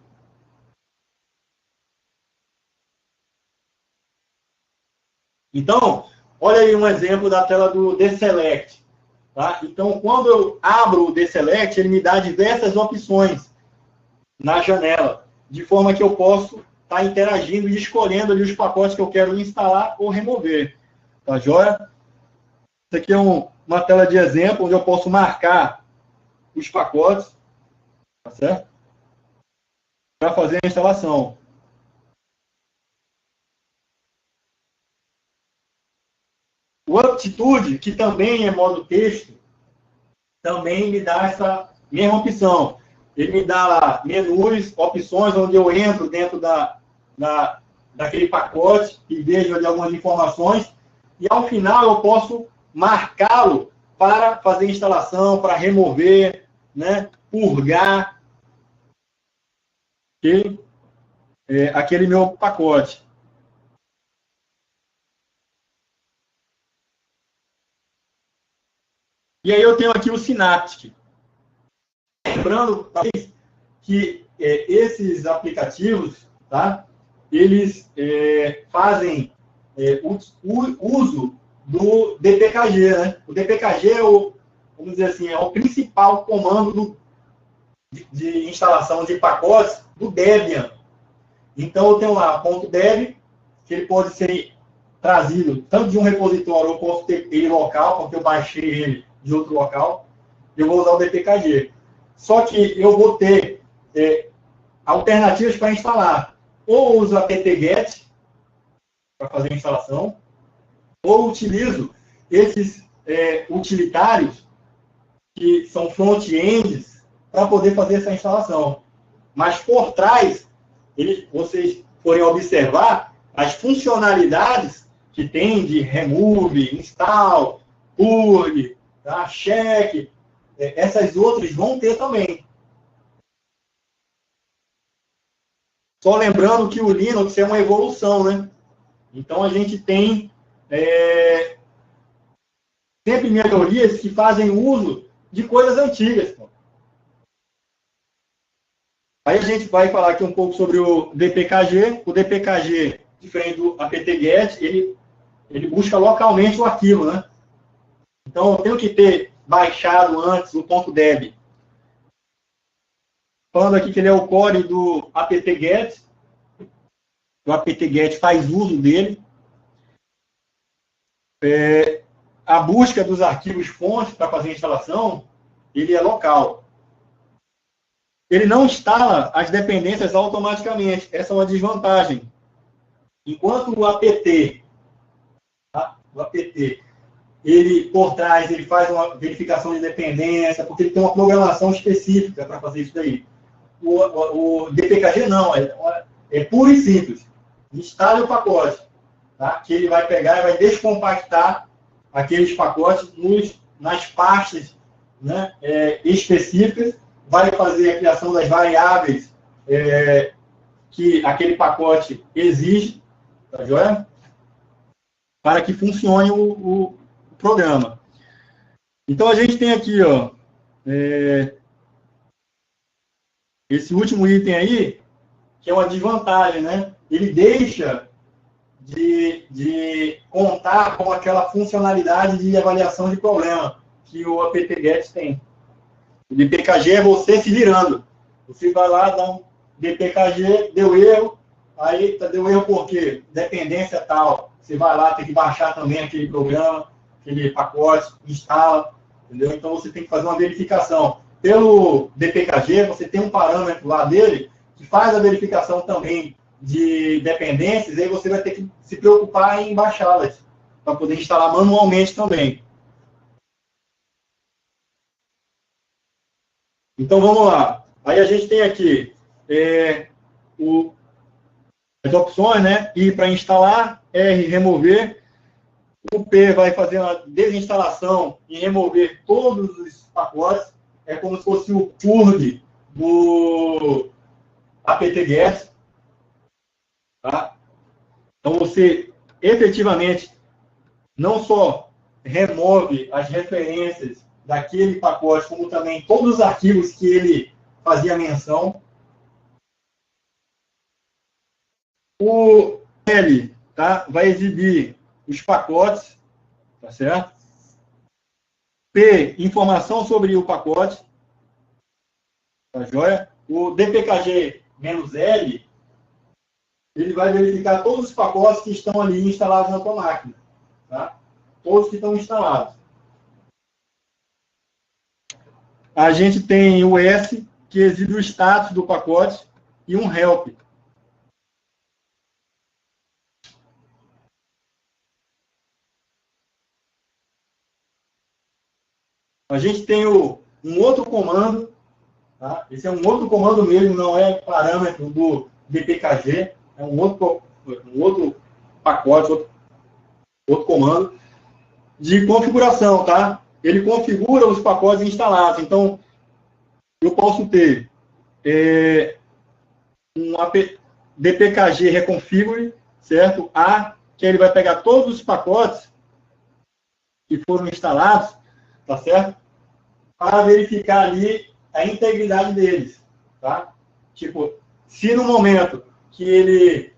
Então, olha aí um exemplo da tela do deselect. Tá? Então, quando eu abro o deselect, ele me dá diversas opções na janela, de forma que eu posso estar interagindo e escolhendo ali os pacotes que eu quero instalar ou remover. Tá joia? Isso aqui é uma tela de exemplo, onde eu posso marcar os pacotes, tá certo? Para fazer a instalação. O Aptitude, que também é modo texto, também me dá essa mesma opção. Ele me dá lá menus, opções, onde eu entro dentro daquele pacote e vejo ali algumas informações. E ao final eu posso marcá-lo para fazer instalação, para remover, né, purgar aquele meu pacote. E aí eu tenho aqui o Synaptic. Lembrando que esses aplicativos, tá, eles fazem o uso do DPKG, né? O DPKG é vamos dizer assim, é o principal comando de instalação de pacotes do Debian. Então, eu tenho lá .deb, que ele pode ser trazido tanto de um repositório, eu posso ter ele local, porque eu baixei ele de outro local, eu vou usar o dpkg. Só que eu vou ter alternativas para instalar. Ou uso apt-get para fazer a instalação, ou utilizo esses utilitários, que são front-ends, para poder fazer essa instalação. Mas por trás, vocês forem observar as funcionalidades que tem de remove, install, purge, tá? Check, essas outras vão ter também. Só lembrando que o Linux é uma evolução, né? Então, a gente tem sempre melhorias que fazem uso de coisas antigas. Pô. Aí a gente vai falar aqui um pouco sobre o dpkg. O dpkg, diferente do apt-get, ele busca localmente o arquivo, né? Então, eu tenho que ter baixado antes o .deb. Falando aqui que ele é o core do apt-get. O apt-get faz uso dele. A busca dos arquivos fontes para fazer a instalação, ele é local. Ele não instala as dependências automaticamente. Essa é uma desvantagem. Enquanto o apt, ele, por trás, ele faz uma verificação de dependência, porque ele tem uma programação específica para fazer isso daí. O dpkg não, é puro e simples. Instale o pacote, tá? Que ele vai pegar e vai descompactar aqueles pacotes nas pastas, né, específicas, vai fazer a criação das variáveis que aquele pacote exige, tá joia? Para que funcione o programa. Então, a gente tem aqui, ó, esse último item aí, que é uma desvantagem, né? Ele deixa de contar com aquela funcionalidade de avaliação de problema que o apt-get tem. O dpkg é você se virando. Você vai lá, dá um dpkg, deu erro, aí deu erro por quê? Dependência tal. Você vai lá, tem que baixar também aquele programa, aquele pacote, instala, entendeu? Então, você tem que fazer uma verificação. Pelo dpkg, você tem um parâmetro lá dele que faz a verificação também de dependências, e aí você vai ter que se preocupar em baixá-las, para poder instalar manualmente também. Então, vamos lá. Aí a gente tem aqui as opções, né? I para instalar, R, remover. O P vai fazer uma desinstalação e remover todos os pacotes. É como se fosse o purge do apt-get. Tá? Então, você efetivamente não só remove as referências daquele pacote, como também todos os arquivos que ele fazia menção. O L, tá, vai exibir os pacotes, tá certo? P, informação sobre o pacote, tá joia? O dpkg-L, ele vai verificar todos os pacotes que estão ali instalados na tua máquina, tá? Todos que estão instalados. A gente tem o S, que exibe o status do pacote, e um help. A gente tem um outro comando, tá? Esse é um outro comando mesmo, não é parâmetro do dpkg, é um outro pacote, outro comando de configuração, tá? Ele configura os pacotes instalados. Então, eu posso ter um dpkg reconfigure, certo? A, que ele vai pegar todos os pacotes que foram instalados, tá certo? Para verificar ali a integridade deles, tá? Tipo, se no momento que ele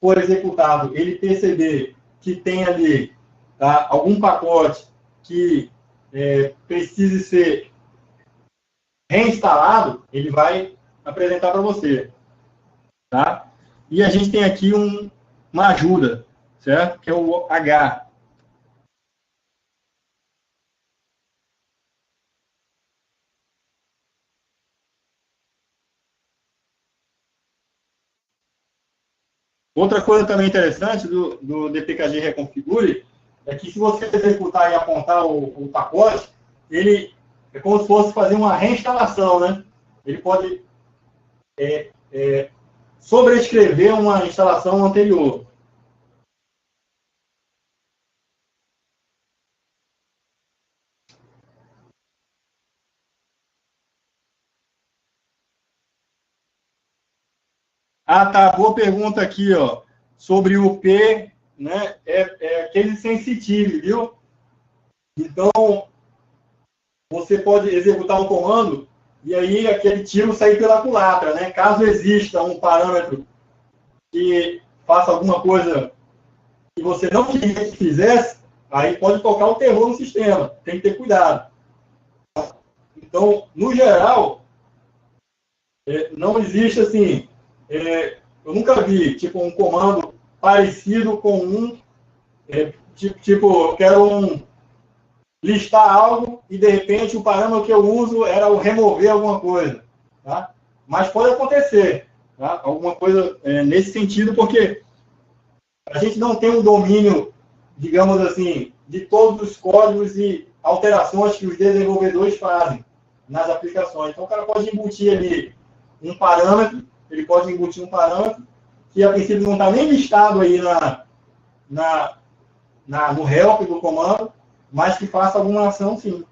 for executado, ele perceber que tem ali, tá, algum pacote que precise ser reinstalado, ele vai apresentar para você. Tá? E a gente tem aqui uma ajuda, certo? Que é o H. Outra coisa também interessante do DPKG Reconfigure é que se você executar e apontar o pacote, ele é como se fosse fazer uma reinstalação, né? Ele pode sobrescrever uma instalação anterior. Ah, tá. Boa pergunta aqui, ó. Sobre o P, né? É case sensitive, viu? Então, você pode executar um comando e aí aquele tiro sair pela culatra, né? Caso exista um parâmetro que faça alguma coisa que você não queria que fizesse, aí pode tocar o terror no sistema. Tem que ter cuidado. Então, no geral, não existe assim. Eu nunca vi tipo um comando parecido com tipo, quero listar algo e de repente o parâmetro que eu uso era o remover alguma coisa, tá? Mas pode acontecer, tá? Alguma coisa nesse sentido, porque a gente não tem um domínio, digamos assim, de todos os códigos e alterações que os desenvolvedores fazem nas aplicações. Então o cara pode embutir ali um parâmetro, ele pode embutir um parâmetro que a princípio não está nem listado aí no help do comando, mas que faça alguma ação sim.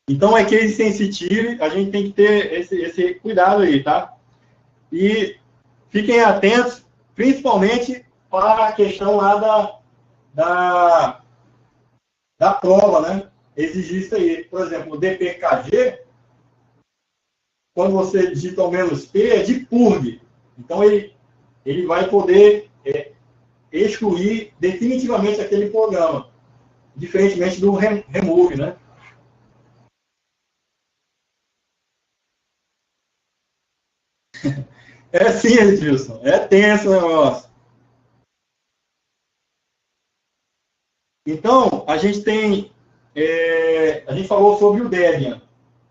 Então é case sensitive, a gente tem que ter esse cuidado aí, tá? E fiquem atentos, principalmente para a questão lá da prova, né? Exigir isso aí. Por exemplo, o DPKG, quando você digita o menos P, é de purg. Então ele vai poder excluir definitivamente aquele programa, diferentemente do remove, né? É sim, Edilson. É tenso o negócio. Então, a gente tem... a gente falou sobre o Debian.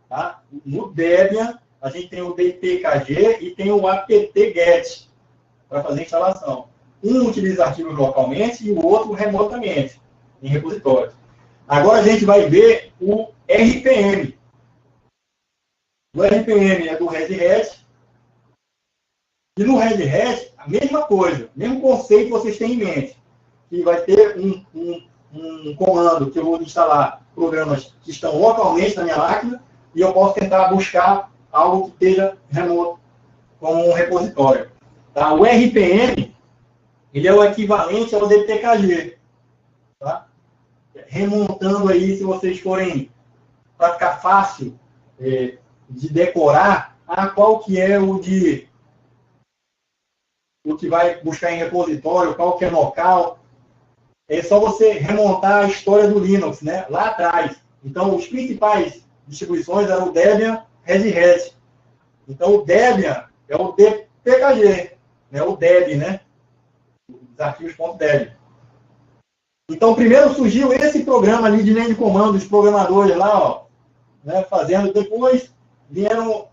Tá? No Debian, a gente tem o DPKG e tem o apt-get para fazer a instalação. Um utiliza arquivos localmente e o outro remotamente, em repositórios. Agora a gente vai ver o RPM. O RPM é do Red Hat. E no Red Hat, a mesma coisa, mesmo conceito vocês têm em mente. Que vai ter um comando que eu vou instalar programas que estão localmente na minha máquina e eu posso tentar buscar algo que esteja remoto, como um repositório. Tá? O RPM, ele é o equivalente ao DPKG. Tá? Remontando aí, se vocês forem, para ficar fácil de decorar, qual que é o que vai buscar em repositório, qual que é local. É só você remontar a história do Linux, né? Lá atrás. Então, os principais distribuições eram o Debian, Red Hat. Então, o Debian é o DPKG, né? O Deb, né? Os arquivos.deb. Então, primeiro surgiu esse programa ali de linha de comando, os programadores lá, ó, né, fazendo. Depois vieram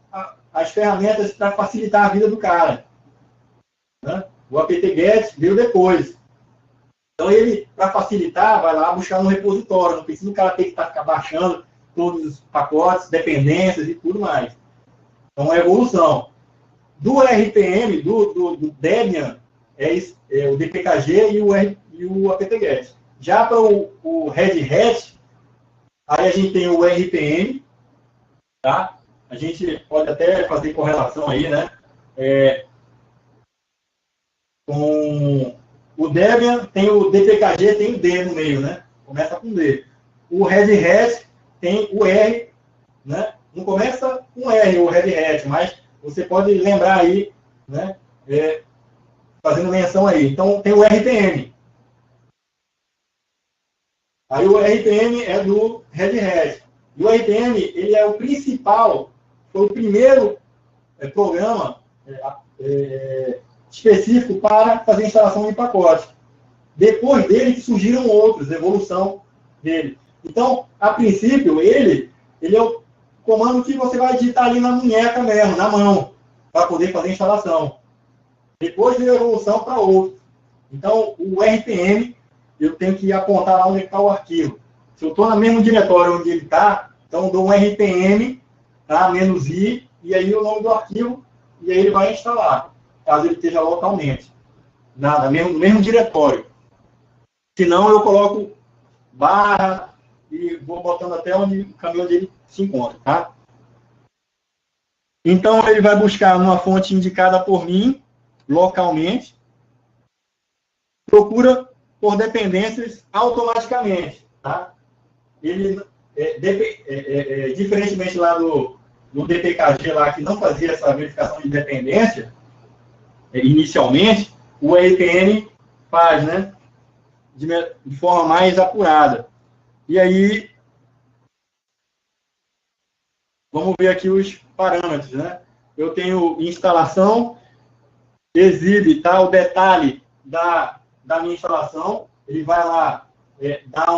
as ferramentas para facilitar a vida do cara. Né? O apt-get veio depois. Então, ele, para facilitar, vai lá buscar no repositório. Não precisa o cara ter que ficar baixando todos os pacotes, dependências e tudo mais. Então, é evolução. Do RPM, do Debian, é o DPKG e o apt-get. Já para o Red Hat, aí a gente tem o RPM, tá? A gente pode até fazer correlação aí, né? Com o Debian, tem o DPKG, tem o D no meio, né? Começa com D. O Red Hat tem o R, né? Não começa com R, o Red Hat, mas você pode lembrar aí, né? Fazendo menção aí. Então, tem o RPM. Aí o RPM é do Red Hat. E o RPM, ele é o principal, foi o primeiro programa específico para fazer instalação de pacote. Depois dele surgiram outros, evolução dele. Então, a princípio, ele é o comando que você vai digitar ali na munheca mesmo, na mão, para poder fazer a instalação. Depois veio a evolução para outro. Então, o RPM, eu tenho que apontar lá onde está o arquivo. Se eu estou no mesmo diretório onde ele está, então eu dou um RPM, tá? -i, e aí o nome do arquivo, e aí ele vai instalar, caso ele esteja localmente, no mesmo diretório. Se não, eu coloco barra e vou botando até onde o caminho dele se encontra, tá? Então, ele vai buscar numa fonte indicada por mim, localmente, procura por dependências automaticamente, tá? Ele, diferentemente lá do DPKG, lá, que não fazia essa verificação de dependência, inicialmente, o RPM faz, né? De forma mais apurada. E aí, vamos ver aqui os parâmetros, né? Eu tenho instalação, exibe, tá, o detalhe da minha instalação, ele vai lá dar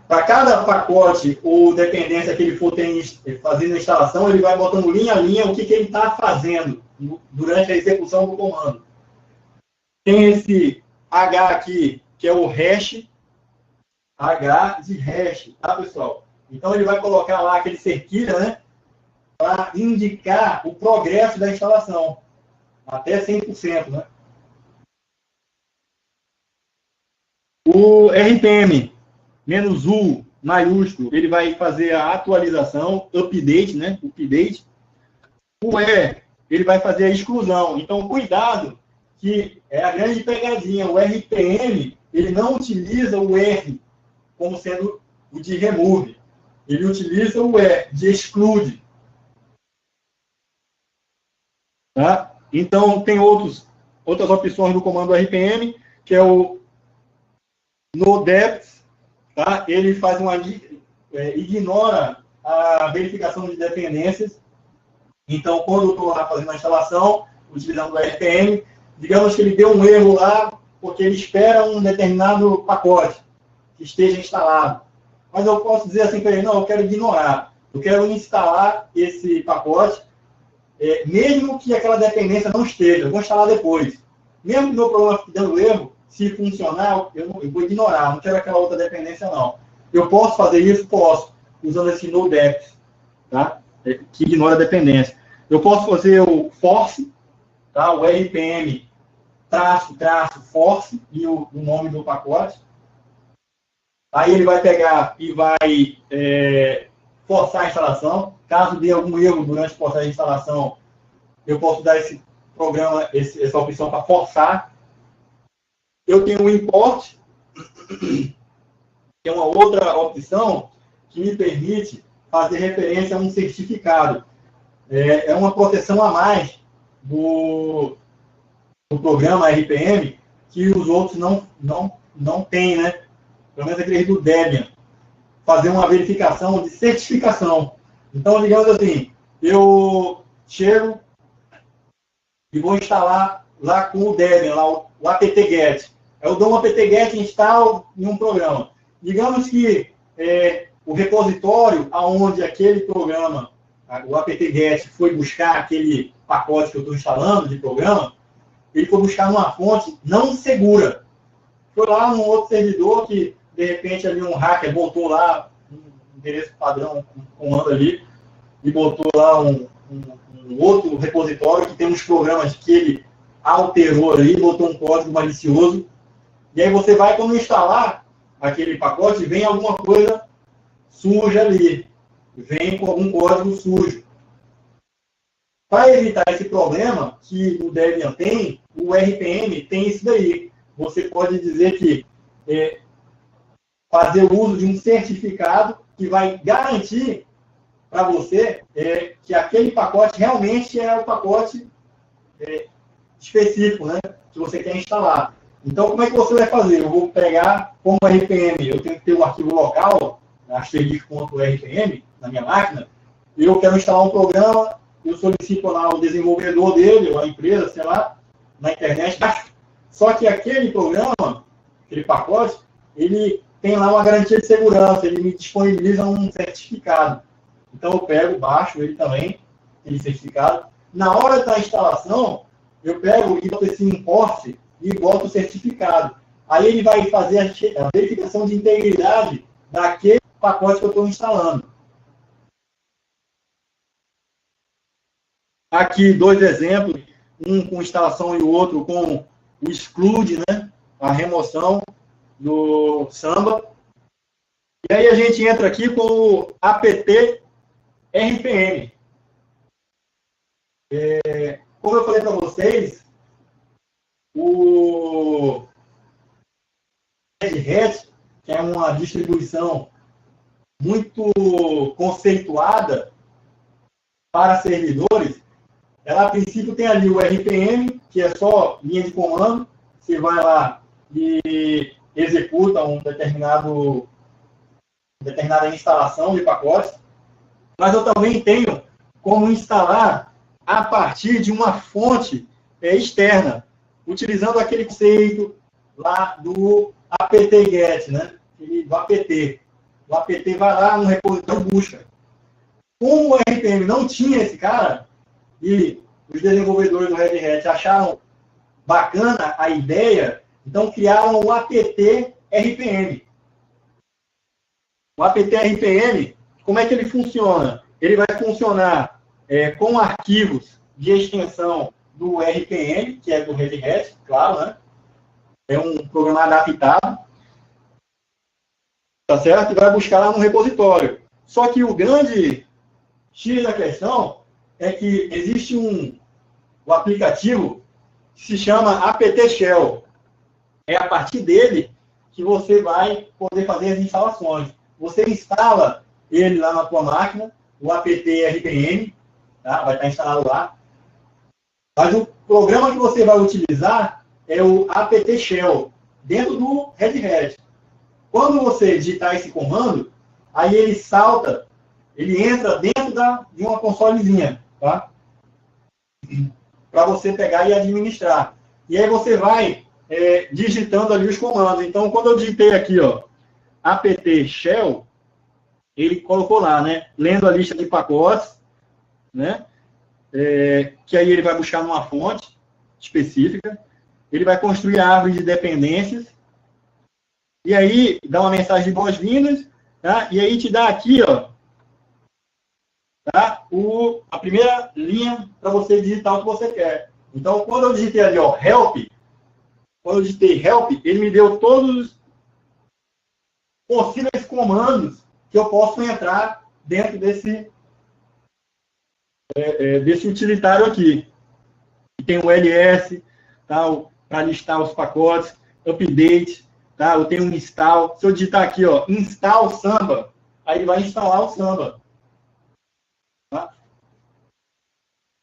para cada pacote ou dependência que ele for fazendo a instalação, ele vai botando linha a linha o que ele está fazendo durante a execução do comando. Tem esse H aqui, que é o hash, H de hash, tá, pessoal? Então, ele vai colocar lá aquele cerquilha, né, para indicar o progresso da instalação, até 100%, né? O RPM, -U, maiúsculo, ele vai fazer a atualização, update, né, update. O E, ele vai fazer a exclusão. Então, cuidado, que é a grande pegadinha. O RPM, ele não utiliza o R como sendo o de remove. Ele utiliza o E de exclude. Tá? Então, tem outras opções do comando RPM, que é o NoDepth, tá? Ele faz ignora a verificação de dependências. Então, quando eu estou lá fazendo a instalação, utilizando o RPM, digamos que ele deu um erro lá, porque ele espera um determinado pacote que esteja instalado. Mas eu posso dizer assim para ele, não, eu quero ignorar. Eu quero instalar esse pacote, mesmo que aquela dependência não esteja. Eu vou instalar depois. Mesmo que o meu programa fique dando erro, se funcionar, eu vou ignorar. Não quero aquela outra dependência, não. Eu posso fazer isso? Posso, usando esse NoDepth, tá? Que ignora a dependência. Eu posso fazer o force, tá? O RPM --force e o nome do pacote. Aí ele vai pegar e vai forçar a instalação. Caso dê algum erro durante o processo de instalação, eu posso dar esse programa, essa opção para forçar. Eu tenho o import, que é uma outra opção que me permite fazer referência a um certificado. É uma proteção a mais do programa RPM que os outros não têm, né? Pelo menos aquele do Debian. Fazer uma verificação de certificação. Então, digamos assim, eu chego e vou instalar lá com o Debian, lá o apt-get. Eu dou um apt-get e instalo em um programa. Digamos que o repositório aonde aquele programa, o apt-get, foi buscar aquele pacote que eu estou instalando de programa, ele foi buscar numa fonte não segura. Foi lá num outro servidor que, de repente, ali um hacker botou lá um endereço padrão, um comando ali, e botou lá um outro repositório que tem uns programas que ele alterou ali, botou um código malicioso. E aí você vai, quando instalar aquele pacote, vem alguma coisa suja ali. Vem com algum código sujo. Para evitar esse problema que o Debian tem, o RPM tem isso daí. Você pode dizer que fazer o uso de um certificado que vai garantir para você que aquele pacote realmente é o pacote específico, né, que você quer instalar. Então, como é que você vai fazer? Eu vou pegar como RPM, eu tenho que ter o arquivo local, asterisco.rpm, na minha máquina, e eu quero instalar um programa, eu solicito lá o desenvolvedor dele, ou a empresa, sei lá, na internet. Só que aquele programa, aquele pacote, ele tem lá uma garantia de segurança, ele me disponibiliza um certificado. Então, eu pego, baixo ele também, aquele certificado. Na hora da instalação, eu pego e boto esse import e boto o certificado. Aí ele vai fazer a verificação de integridade daquele pacote que eu estou instalando. Aqui, 2 exemplos, um com instalação e o outro com o exclude, né? A remoção do Samba. E aí a gente entra aqui com o apt RPM. Como eu falei para vocês, o Red Hat, que é uma distribuição muito conceituada para servidores, ela a princípio tem ali o RPM, que é só linha de comando, você vai lá e executa determinada instalação de pacotes, mas eu também tenho como instalar a partir de uma fonte externa, utilizando aquele conceito lá do apt-get, né? Do apt. O apt vai lá no repositório e busca. Como o RPM não tinha esse cara, e os desenvolvedores do Red Hat acharam bacana a ideia, então criaram o apt-RPM. O apt-RPM, como é que ele funciona? Ele vai funcionar com arquivos de extensão do RPM, que é do Red Hat, claro, né? É um programa adaptado, tá certo? E vai buscar lá no repositório. Só que o grande X da questão é que existe o aplicativo que se chama apt-shell. É a partir dele que você vai poder fazer as instalações. Você instala ele lá na tua máquina, o apt-rpm, tá? Vai estar instalado lá. Mas o programa que você vai utilizar é o apt-shell, dentro do Red Hat. Quando você digitar esse comando, aí ele salta, ele entra dentro de uma consolezinha, tá? Para você pegar e administrar. E aí você vai digitando ali os comandos. Então, quando eu digitei aqui, ó, apt-shell, ele colocou lá, né? Lendo a lista de pacotes, né? Que aí ele vai buscar numa fonte específica. Ele vai construir a árvore de dependências. E aí, dá uma mensagem de boas-vindas, tá? E aí te dá aqui, ó, tá? A primeira linha para você digitar o que você quer. Então, quando eu digitei ali, ó, help, quando eu digitei help, ele me deu todos os possíveis comandos que eu posso entrar dentro desse utilitário aqui. Tem o ls, tá? Para listar os pacotes, update, tá? Eu tenho um install. Se eu digitar aqui, ó, install Samba, aí ele vai instalar o Samba. Tá?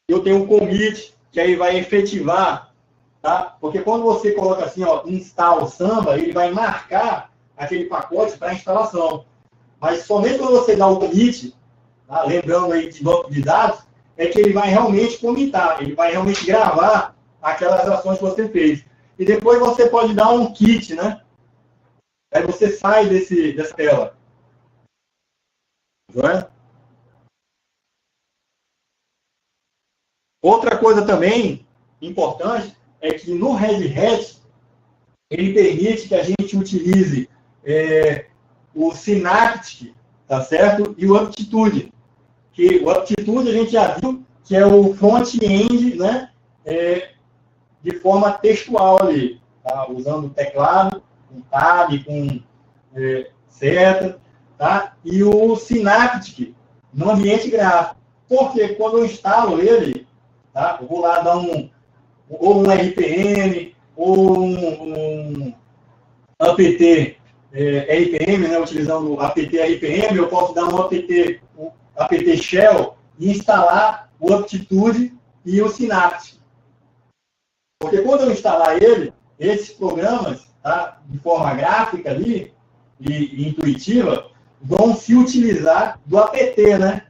Eu tenho um commit, que aí vai efetivar, tá? Porque quando você coloca assim, ó, install Samba, ele vai marcar aquele pacote para instalação. Mas somente quando você dá o commit, tá? Lembrando aí de banco de dados, é que ele vai realmente commitar, ele vai realmente gravar aquelas ações que você fez. E depois você pode dar um kit, né? Aí você sai dessa tela. Tá? Outra coisa também importante é que no Red Hat ele permite que a gente utilize o Synaptic, tá certo? E o Aptitude. Que o Aptitude a gente já viu que é o front-end, né? De forma textual ali, tá? Usando o teclado, com tab, com seta, tá? E o Synaptic no ambiente gráfico. Porque quando eu instalo ele, tá? Eu vou lá dar ou um RPM, ou um apt-rpm, né? Utilizando o apt-rpm, eu posso dar um apt-shell e instalar o Aptitude e o Synaptic. Porque quando eu instalar ele, esses programas, tá, de forma gráfica ali, e intuitiva, vão se utilizar do apt, né?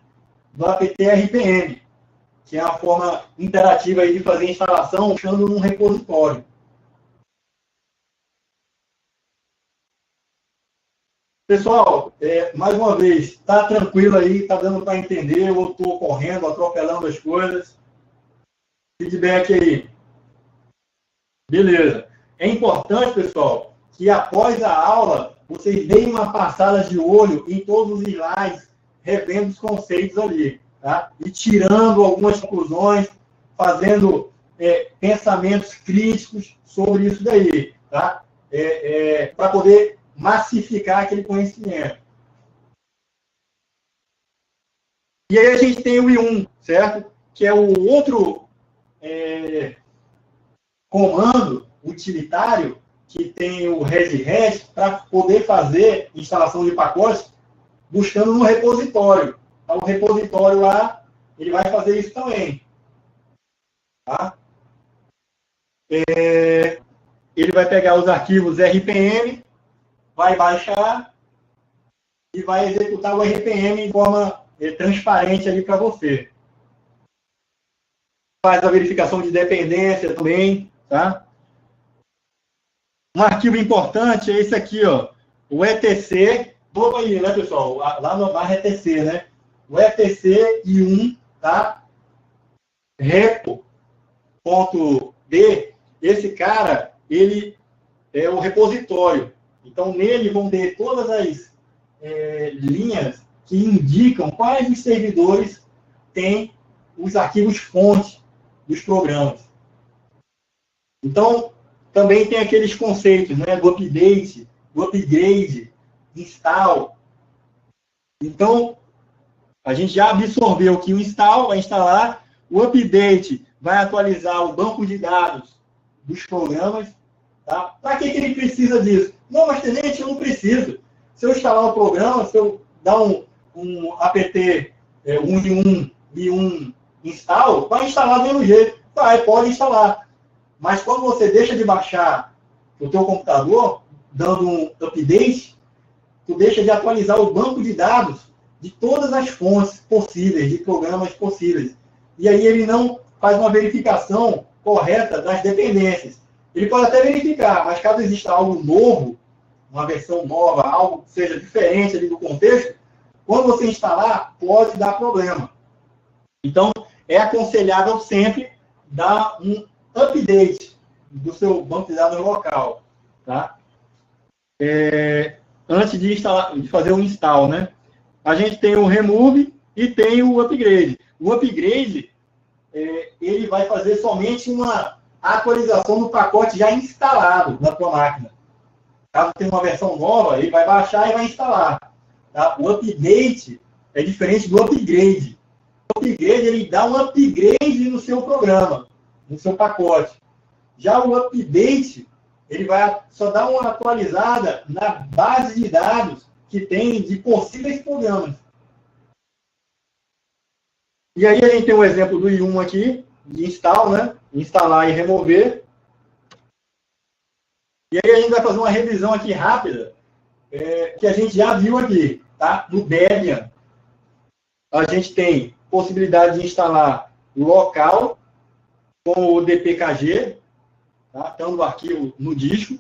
Do apt RPM, que é a forma interativa aí de fazer a instalação deixando num repositório. Pessoal, mais uma vez, está tranquilo aí, está dando para entender, eu estou correndo, atropelando as coisas. Feedback aí. Beleza. É importante, pessoal, que após a aula, vocês deem uma passada de olho em todos os slides, revendo os conceitos ali, tá? E tirando algumas conclusões, fazendo pensamentos críticos sobre isso daí, tá? Para poder massificar aquele conhecimento. E aí a gente tem o I1, certo? Que é o outro comando utilitário que tem o Red para poder fazer instalação de pacotes buscando no repositório. Então, o repositório lá, ele vai fazer isso também. Tá? Ele vai pegar os arquivos RPM, vai baixar e vai executar o RPM de forma transparente ali para você. Faz a verificação de dependência também, tá? Um arquivo importante é esse aqui, ó, o etc, vou aí, né, pessoal? Lá no barra etc, né? O etc i1, tá? repo.d, esse cara, ele é o repositório. Então, nele vão ter todas as linhas que indicam quais os servidores têm os arquivos fonte dos programas. Então, também tem aqueles conceitos, né, do update, do upgrade, install. Então, a gente já absorveu que o install vai instalar, o update vai atualizar o banco de dados dos programas. Tá? Para que ele precisa disso? Não, mas tenente, eu não preciso. Se eu instalar o programa, se eu dar um apt 1 install, vai instalar do mesmo jeito. Vai, pode instalar. Mas quando você deixa de baixar o teu computador, dando um update, tu deixa de atualizar o banco de dados de todas as fontes possíveis, de programas possíveis. E aí ele não faz uma verificação correta das dependências. Ele pode até verificar, mas caso exista algo novo, uma versão nova, algo que seja diferente ali do contexto, quando você instalar, pode dar problema. Então, é aconselhável sempre dar um update do seu banco de dados local, tá? Antes de instalar, de fazer o install, né? A gente tem o remove e tem o upgrade. O upgrade, ele vai fazer somente uma atualização do pacote já instalado na tua máquina. Caso tenha uma versão nova, ele vai baixar e vai instalar. Tá? O update é diferente do upgrade. O upgrade, ele dá um upgrade no seu programa, no seu pacote. Já o update, ele vai só dar uma atualizada na base de dados que tem de possíveis programas. E aí a gente tem um exemplo do I1 aqui, de install, né? Instalar e remover. E aí a gente vai fazer uma revisão aqui rápida, que a gente já viu aqui, tá? No Debian, a gente tem possibilidade de instalar local com o dpkg, tá? Então, o arquivo no disco,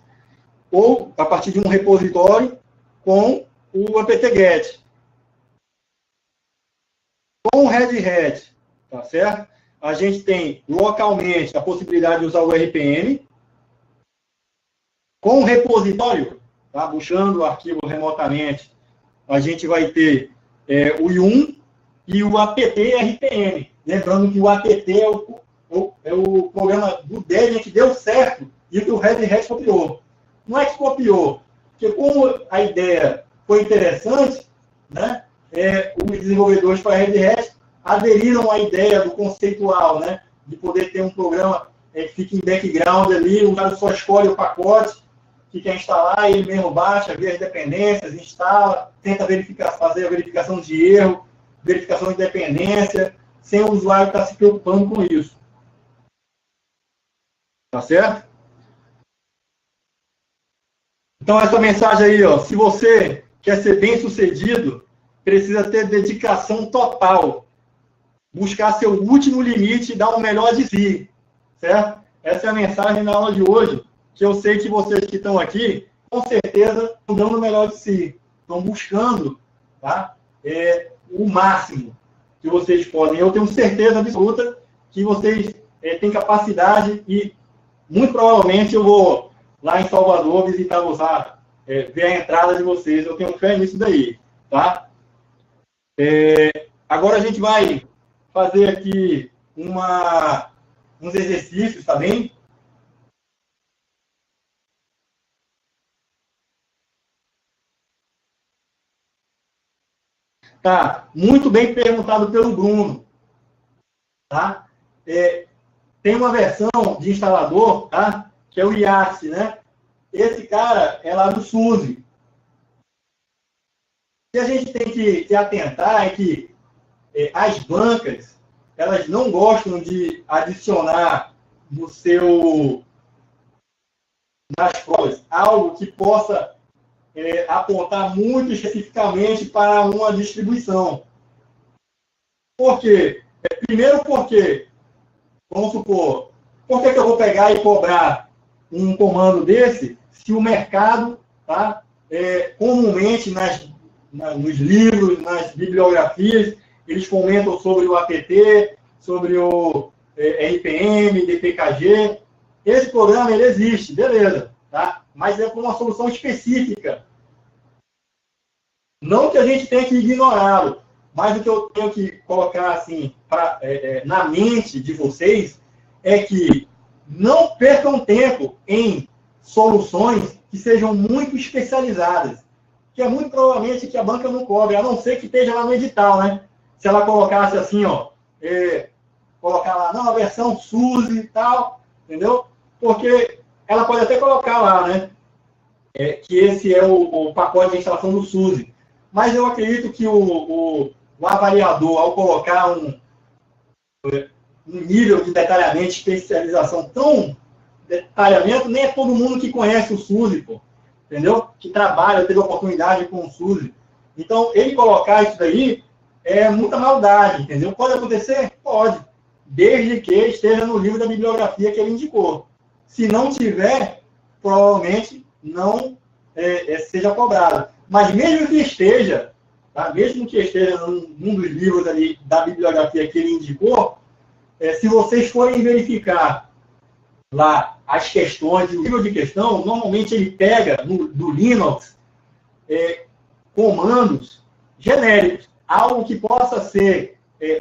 ou a partir de um repositório com o apt-get. Com o Red Hat, tá certo? A gente tem localmente a possibilidade de usar o RPM. Com o repositório, tá? Buscando o arquivo remotamente, a gente vai ter o I1 e o apt-rpm. Lembrando que o apt é o programa do Debian que deu certo e que o Red Hat copiou. Não é que copiou, porque como a ideia foi interessante, né, os desenvolvedores para a Red Hat aderiram à ideia do conceitual, né, de poder ter um programa que fica em background ali, o cara só escolhe o pacote que quer instalar, ele mesmo baixa, vê as dependências, instala, tenta fazer a verificação de erro, verificação de dependência, sem o usuário estar se preocupando com isso. Tá certo? Então, essa mensagem aí, ó, se você quer ser bem-sucedido, precisa ter dedicação total. Buscar seu último limite e dar o melhor de si. Certo? Essa é a mensagem da aula de hoje, que eu sei que vocês que estão aqui, com certeza, estão dando o melhor de si. Estão buscando, tá? O máximo que vocês podem. Eu tenho certeza absoluta que vocês têm capacidade e, muito provavelmente, eu vou lá em Salvador visitá-los lá, ver a entrada de vocês. Eu tenho fé nisso daí, tá? Agora a gente vai fazer aqui uns exercícios, tá bem? Tá, muito bem perguntado pelo Bruno. Tá? Tem uma versão de instalador, tá? Que é o IASC, né? Esse cara é lá do SUSE. O que a gente tem que se atentar é que as bancas, elas não gostam de adicionar nas provas algo que possa apontar muito especificamente para uma distribuição. Por quê? Primeiro porque, vamos supor, por que eu vou pegar e cobrar um comando desse se o mercado, tá, comumente nos livros, nas bibliografias, eles comentam sobre o APT, sobre o RPM, DPKG. Esse programa, ele existe, beleza, tá? Mas é com uma solução específica. Não que a gente tenha que ignorá-lo, mas o que eu tenho que colocar assim, na mente de vocês é que não percam tempo em soluções que sejam muito especializadas, que é muito provavelmente que a banca não cobre, a não ser que esteja lá no edital, né? Se ela colocasse assim, ó, colocar lá, não, a versão SUSE e tal, entendeu? Porque ela pode até colocar lá, né? Que esse é o pacote de instalação do SUSE. Mas eu acredito que o avaliador, ao colocar um nível de detalhamento, especialização tão detalhamento, nem é todo mundo que conhece o SUSE, pô, entendeu? Que trabalha, teve oportunidade com o SUSE. Então, ele colocar isso daí é muita maldade, entendeu? Pode acontecer? Pode. Desde que esteja no livro da bibliografia que ele indicou. Se não tiver, provavelmente não seja cobrado. Mas mesmo que esteja, tá? Mesmo que esteja num dos livros ali da bibliografia que ele indicou, se vocês forem verificar lá as questões, o livro de questão, normalmente ele pega do Linux comandos genéricos, algo que possa ser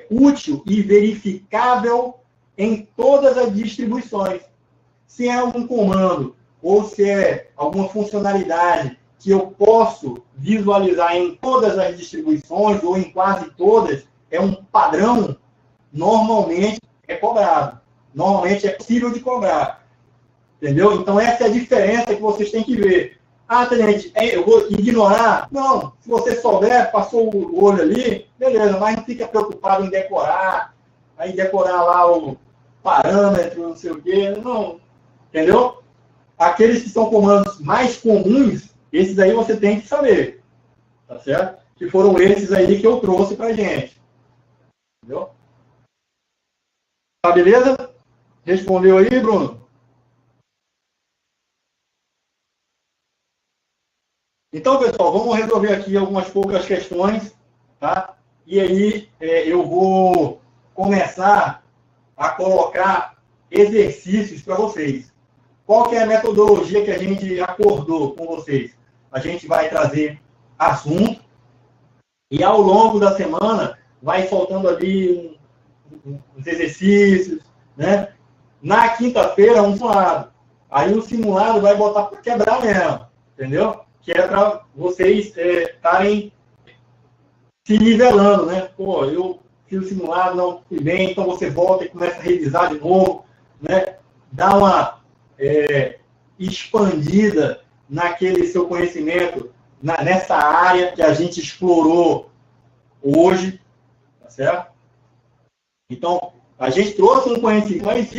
útil e verificável em todas as distribuições. Se é algum comando ou se é alguma funcionalidade que eu posso visualizar em todas as distribuições ou em quase todas, é um padrão, normalmente é cobrado. Normalmente é possível de cobrar. Entendeu? Então, essa é a diferença que vocês têm que ver. Ah, tenente, eu vou ignorar? Não. Se você souber, passou o olho ali, beleza, mas não fica preocupado em decorar, aí decorar lá o parâmetro, não sei o quê. Não. Entendeu? Aqueles que são comandos mais comuns, esses aí você tem que saber. Tá certo? Que foram esses aí que eu trouxe pra gente. Entendeu? Tá beleza? Respondeu aí, Bruno? Então, pessoal, vamos resolver aqui algumas poucas questões, tá? E aí eu vou começar a colocar exercícios para vocês. Qual que é a metodologia que a gente acordou com vocês? A gente vai trazer assunto e ao longo da semana vai soltando ali uns exercícios, né? Na quinta-feira, um simulado. Aí o simulado vai botar para quebrar mesmo, entendeu? Que é para vocês estarem se nivelando, né? Pô, eu fiz o simulado, não fui bem, então você volta e começa a revisar de novo, né? Dá uma expandida naquele seu conhecimento, nessa área que a gente explorou hoje, tá certo? Então, a gente trouxe um conhecimento, mas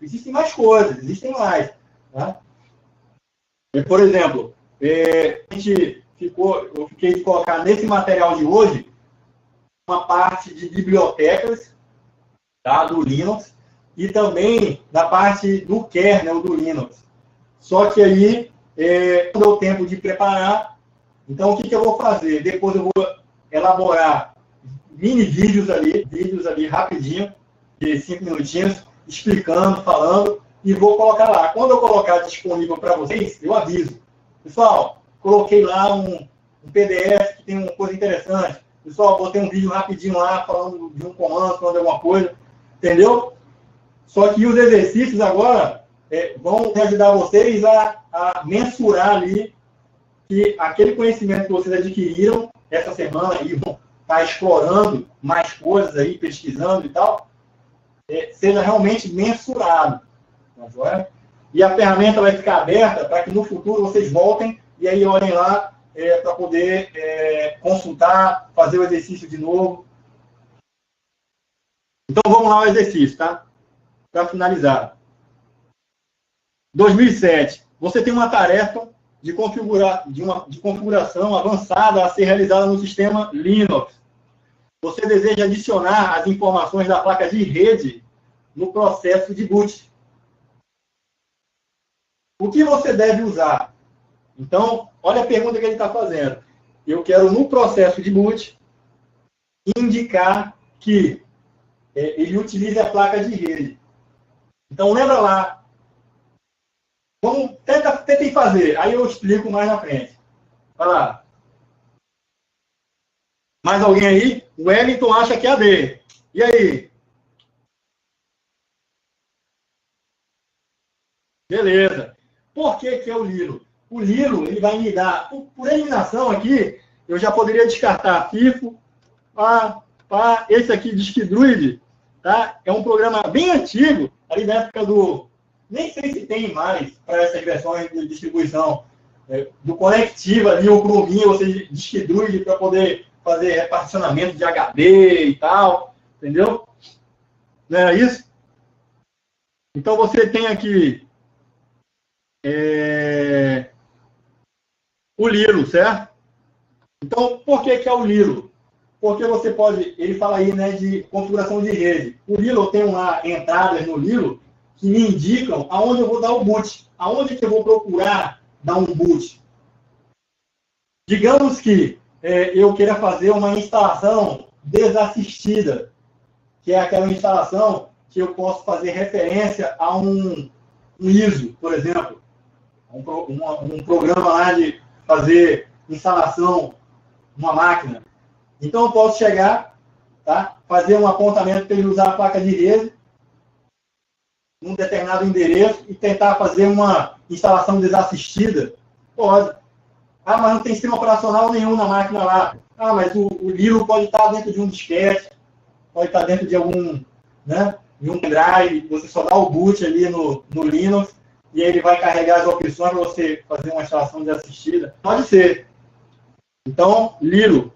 existem mais coisas, existem mais, tá? Por exemplo, eu fiquei de colocar nesse material de hoje uma parte de bibliotecas, tá, do Linux, e também da parte do kernel do Linux. Só que aí não deu tempo de preparar. Então, o que eu vou fazer? Depois eu vou elaborar mini vídeos ali rapidinho, de 5 minutinhos, explicando, falando, e vou colocar lá. Quando eu colocar disponível para vocês, eu aviso. Pessoal, coloquei lá um PDF que tem uma coisa interessante. Pessoal, botei um vídeo rapidinho lá, falando de um comando, falando de alguma coisa. Entendeu? Só que os exercícios agora vão ajudar vocês a mensurar ali que aquele conhecimento que vocês adquiriram essa semana e vão estar explorando mais coisas aí, pesquisando e tal, seja realmente mensurado. Tá? E a ferramenta vai ficar aberta para que no futuro vocês voltem e aí olhem lá para poder consultar, fazer o exercício de novo. Então vamos lá ao exercício, tá? Para finalizar. 2007. Você tem uma tarefa de configuração avançada a ser realizada no sistema Linux. Você deseja adicionar as informações da placa de rede no processo de boot. O que você deve usar? Então, olha a pergunta que ele está fazendo. Eu quero, no processo de boot, indicar que ele utilize a placa de rede. Então, lembra lá. Tentem fazer. Aí eu explico mais na frente. Vai lá. Mais alguém aí? O Wellington acha que é a D. E aí? Beleza. Por que é o Lilo? O Lilo, ele vai me dar... Por eliminação aqui, eu já poderia descartar FIFO, esse aqui, Diskdruid, tá? É um programa bem antigo, ali na época do... Nem sei se tem mais para essas versões de distribuição. Do conectivo ali, o Chrominho, você Diskdruid para poder fazer reparticionamento de HD e tal. Entendeu? Não era isso? Então, você tem aqui o Lilo, certo? Então, por que é o Lilo? Porque você pode... Ele fala aí, né, de configuração de rede. O Lilo tem uma entradas no Lilo que me indicam aonde eu vou dar o boot. Aonde que eu vou procurar dar um boot. Digamos que eu queira fazer uma instalação desassistida, que é aquela instalação que eu posso fazer referência a um ISO, por exemplo. Um programa lá de fazer instalação numa máquina. Então, eu posso chegar, tá, fazer um apontamento para ele usar a placa de rede num determinado endereço e tentar fazer uma instalação desassistida. Pode. Ah, mas não tem sistema operacional nenhum na máquina lá. Ah, mas o Lilo pode estar dentro de um disquete, pode estar dentro de algum, né, de um drive. Você só dá o boot ali no Linux e aí ele vai carregar as opções para você fazer uma instalação desassistida. Pode ser. Então, Lilo.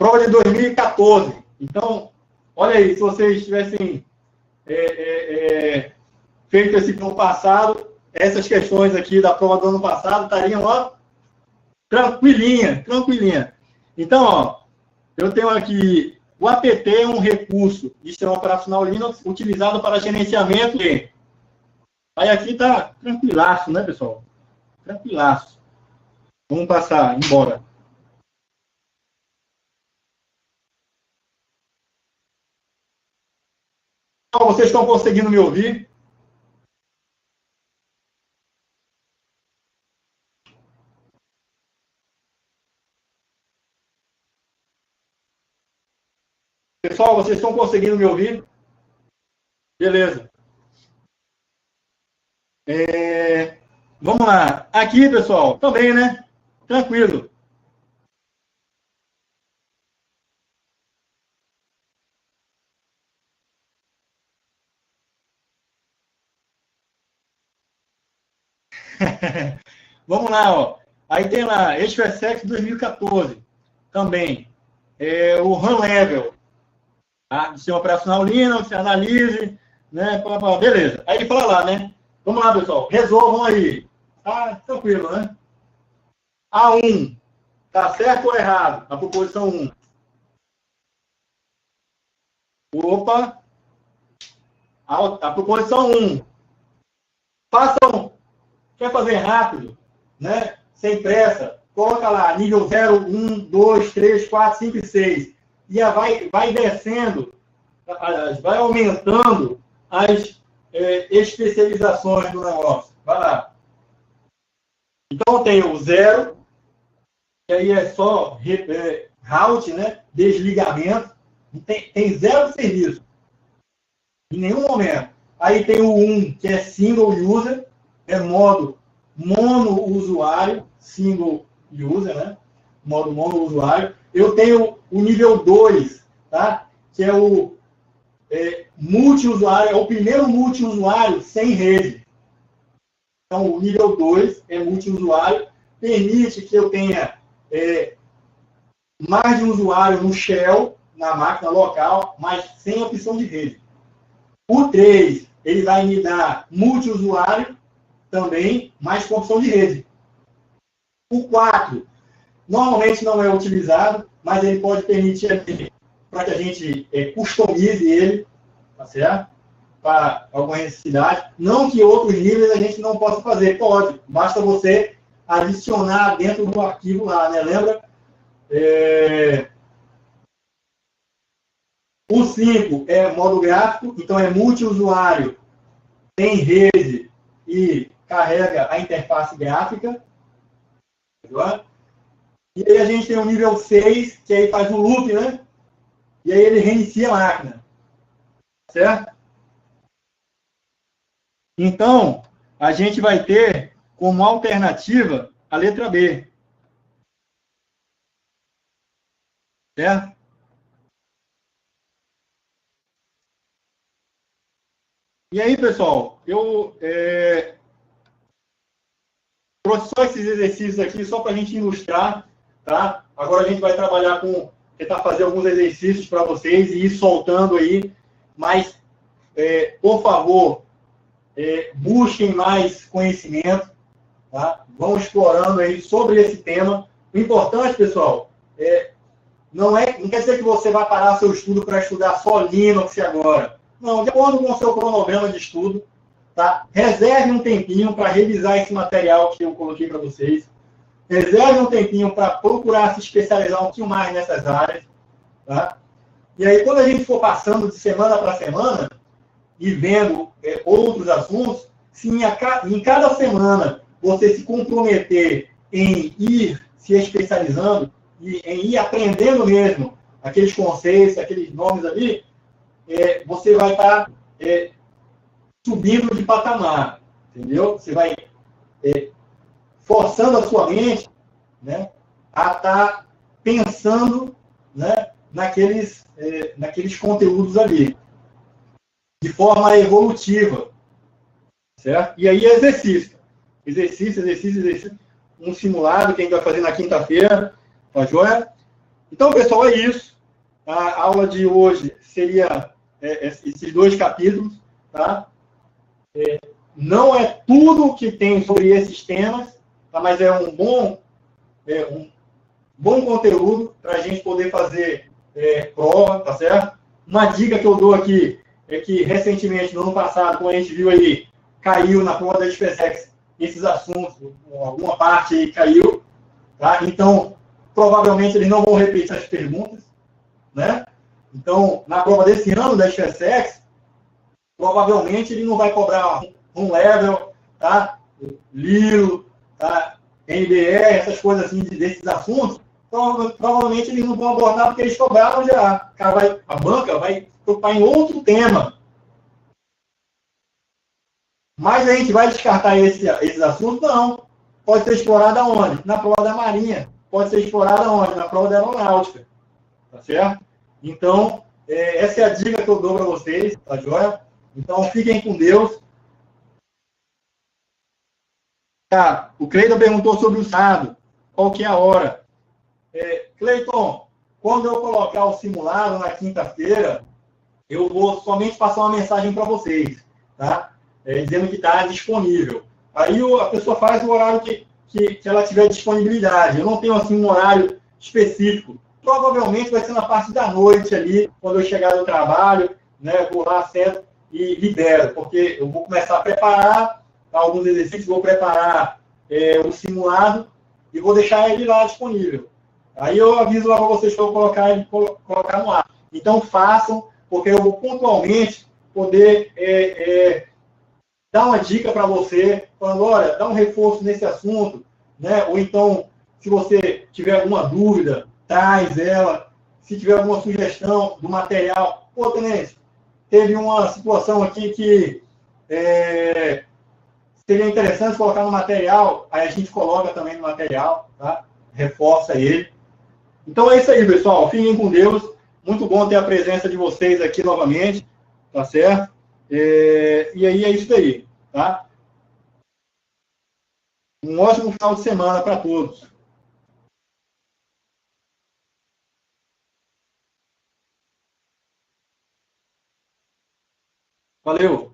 Prova de 2014. Então, olha aí, se vocês tivessem feito esse ano passado, essas questões aqui da prova do ano passado estariam, ó, tranquilinha. Então, ó, eu tenho aqui, o apt é um recurso de sistema operacional Linux utilizado para gerenciamento de... Aí aqui está tranquilaço, né, pessoal? Tranquilaço. Vamos passar, embora. Vocês estão conseguindo me ouvir? Pessoal, vocês estão conseguindo me ouvir? Beleza. Vamos lá. Aqui, pessoal, também, né? Tranquilo. Vamos lá, ó. Aí tem lá, HFSX 2014, também. O RAM Level, tá? Do sistema operacional Linux, analise, né? Beleza. Aí ele fala lá, né? Vamos lá, pessoal. Resolvam aí. Tá tranquilo, né? A1. Tá certo ou errado? A proposição 1. Opa. A proposição 1. Façam. Quer fazer rápido, né? Sem pressa. Coloca lá, nível 0, 1, 2, 3, 4, 5 e 6. E vai descendo, vai aumentando as especializações do negócio. Vai lá. Então, tem o 0, que aí é só route, né? Desligamento. Tem 0 serviço. Em nenhum momento. Aí tem o 1, que é single user, é modo mono-usuário, single user, né? Modo mono-usuário. Eu tenho o nível 2, tá? Que é o multiusuário, é o primeiro multiusuário sem rede. Então, o nível 2 é multiusuário, permite que eu tenha mais de um usuário no shell, na máquina local, mas sem opção de rede. O 3, ele vai me dar multiusuário, também, mas com opção de rede. O 4, normalmente não é utilizado, mas ele pode permitir para que a gente customize ele, tá certo? Para alguma necessidade. Não que outros níveis a gente não possa fazer, pode. Basta você adicionar dentro do arquivo lá, né? Lembra? O 5 é modo gráfico, então é multiusuário, tem rede e carrega a interface gráfica. E aí a gente tem o nível 6, que aí faz um loop, né? E aí ele reinicia a máquina. Certo? Então, a gente vai ter como alternativa a letra B. Certo? E aí, pessoal, eu trouxe só esses exercícios aqui, só para a gente ilustrar, tá? Agora a gente vai trabalhar tentar fazer alguns exercícios para vocês e ir soltando aí, mas, por favor, busquem mais conhecimento, tá? Vão explorando aí sobre esse tema. O importante, pessoal, não quer dizer que você vai parar seu estudo para estudar só Linux agora. Não, de acordo com o seu cronograma de estudo, tá? Reserve um tempinho para revisar esse material que eu coloquei para vocês. Reserve um tempinho para procurar se especializar um pouquinho mais nessas áreas, tá? E aí, quando a gente for passando de semana para semana e vendo outros assuntos, se em cada semana você se comprometer em ir se especializando e em ir aprendendo mesmo aqueles conceitos, aqueles nomes ali, você vai estar subindo de patamar, entendeu? Você vai forçando a sua mente, né, a estar pensando, né, naqueles conteúdos ali, de forma evolutiva, certo? E aí exercício. Exercício. Um simulado que a gente vai fazer na quinta-feira, tá joia? Então, pessoal, é isso. A aula de hoje seria esses 2 capítulos, tá? Não é tudo que tem sobre esses temas, tá? Mas é um bom conteúdo para a gente poder fazer prova, tá certo? Uma dica que eu dou aqui é que, recentemente, no ano passado, como a gente viu aí, caiu na prova da SpaceX esses assuntos, alguma parte aí caiu, tá? Então, provavelmente, eles não vão repetir as perguntas, né? Então, na prova desse ano da SpaceX, provavelmente ele não vai cobrar um level, tá? Lilo, tá? NDR, essas coisas assim desses assuntos, provavelmente eles não vão abordar porque eles cobraram já. A banca vai preocupar em outro tema. Mas a gente vai descartar esses assuntos? Não. Pode ser explorado aonde? Na prova da Marinha. Pode ser explorado aonde? Na prova da Aeronáutica. Tá certo? Então, essa é a dica que eu dou para vocês, tá joia? Então, fiquem com Deus. Tá, o Cleiton perguntou sobre o sábado. Qual que é a hora? Cleiton, quando eu colocar o simulado na quinta-feira, eu vou somente passar uma mensagem para vocês, tá? dizendo que está disponível. Aí a pessoa faz o horário que ela tiver disponibilidade. Eu não tenho assim um horário específico. Provavelmente vai ser na parte da noite ali, quando eu chegar do trabalho, né, vou lá, sento e libero, porque eu vou começar a preparar alguns exercícios, vou preparar o simulado e vou deixar ele lá disponível. Aí eu aviso lá para vocês que eu vou colocar no ar. Então façam, porque eu vou pontualmente poder dar uma dica para você, falando, olha, dá um reforço nesse assunto, né? Ou então, se você tiver alguma dúvida, traz ela. Se tiver alguma sugestão do material, pô, Tenente, teve uma situação aqui que seria interessante colocar no material, aí a gente coloca também no material, tá? Reforça ele. Então é isso aí, pessoal. Fiquem com Deus. Muito bom ter a presença de vocês aqui novamente, tá certo? E aí é isso aí, tá? Um ótimo final de semana para todos. Valeu!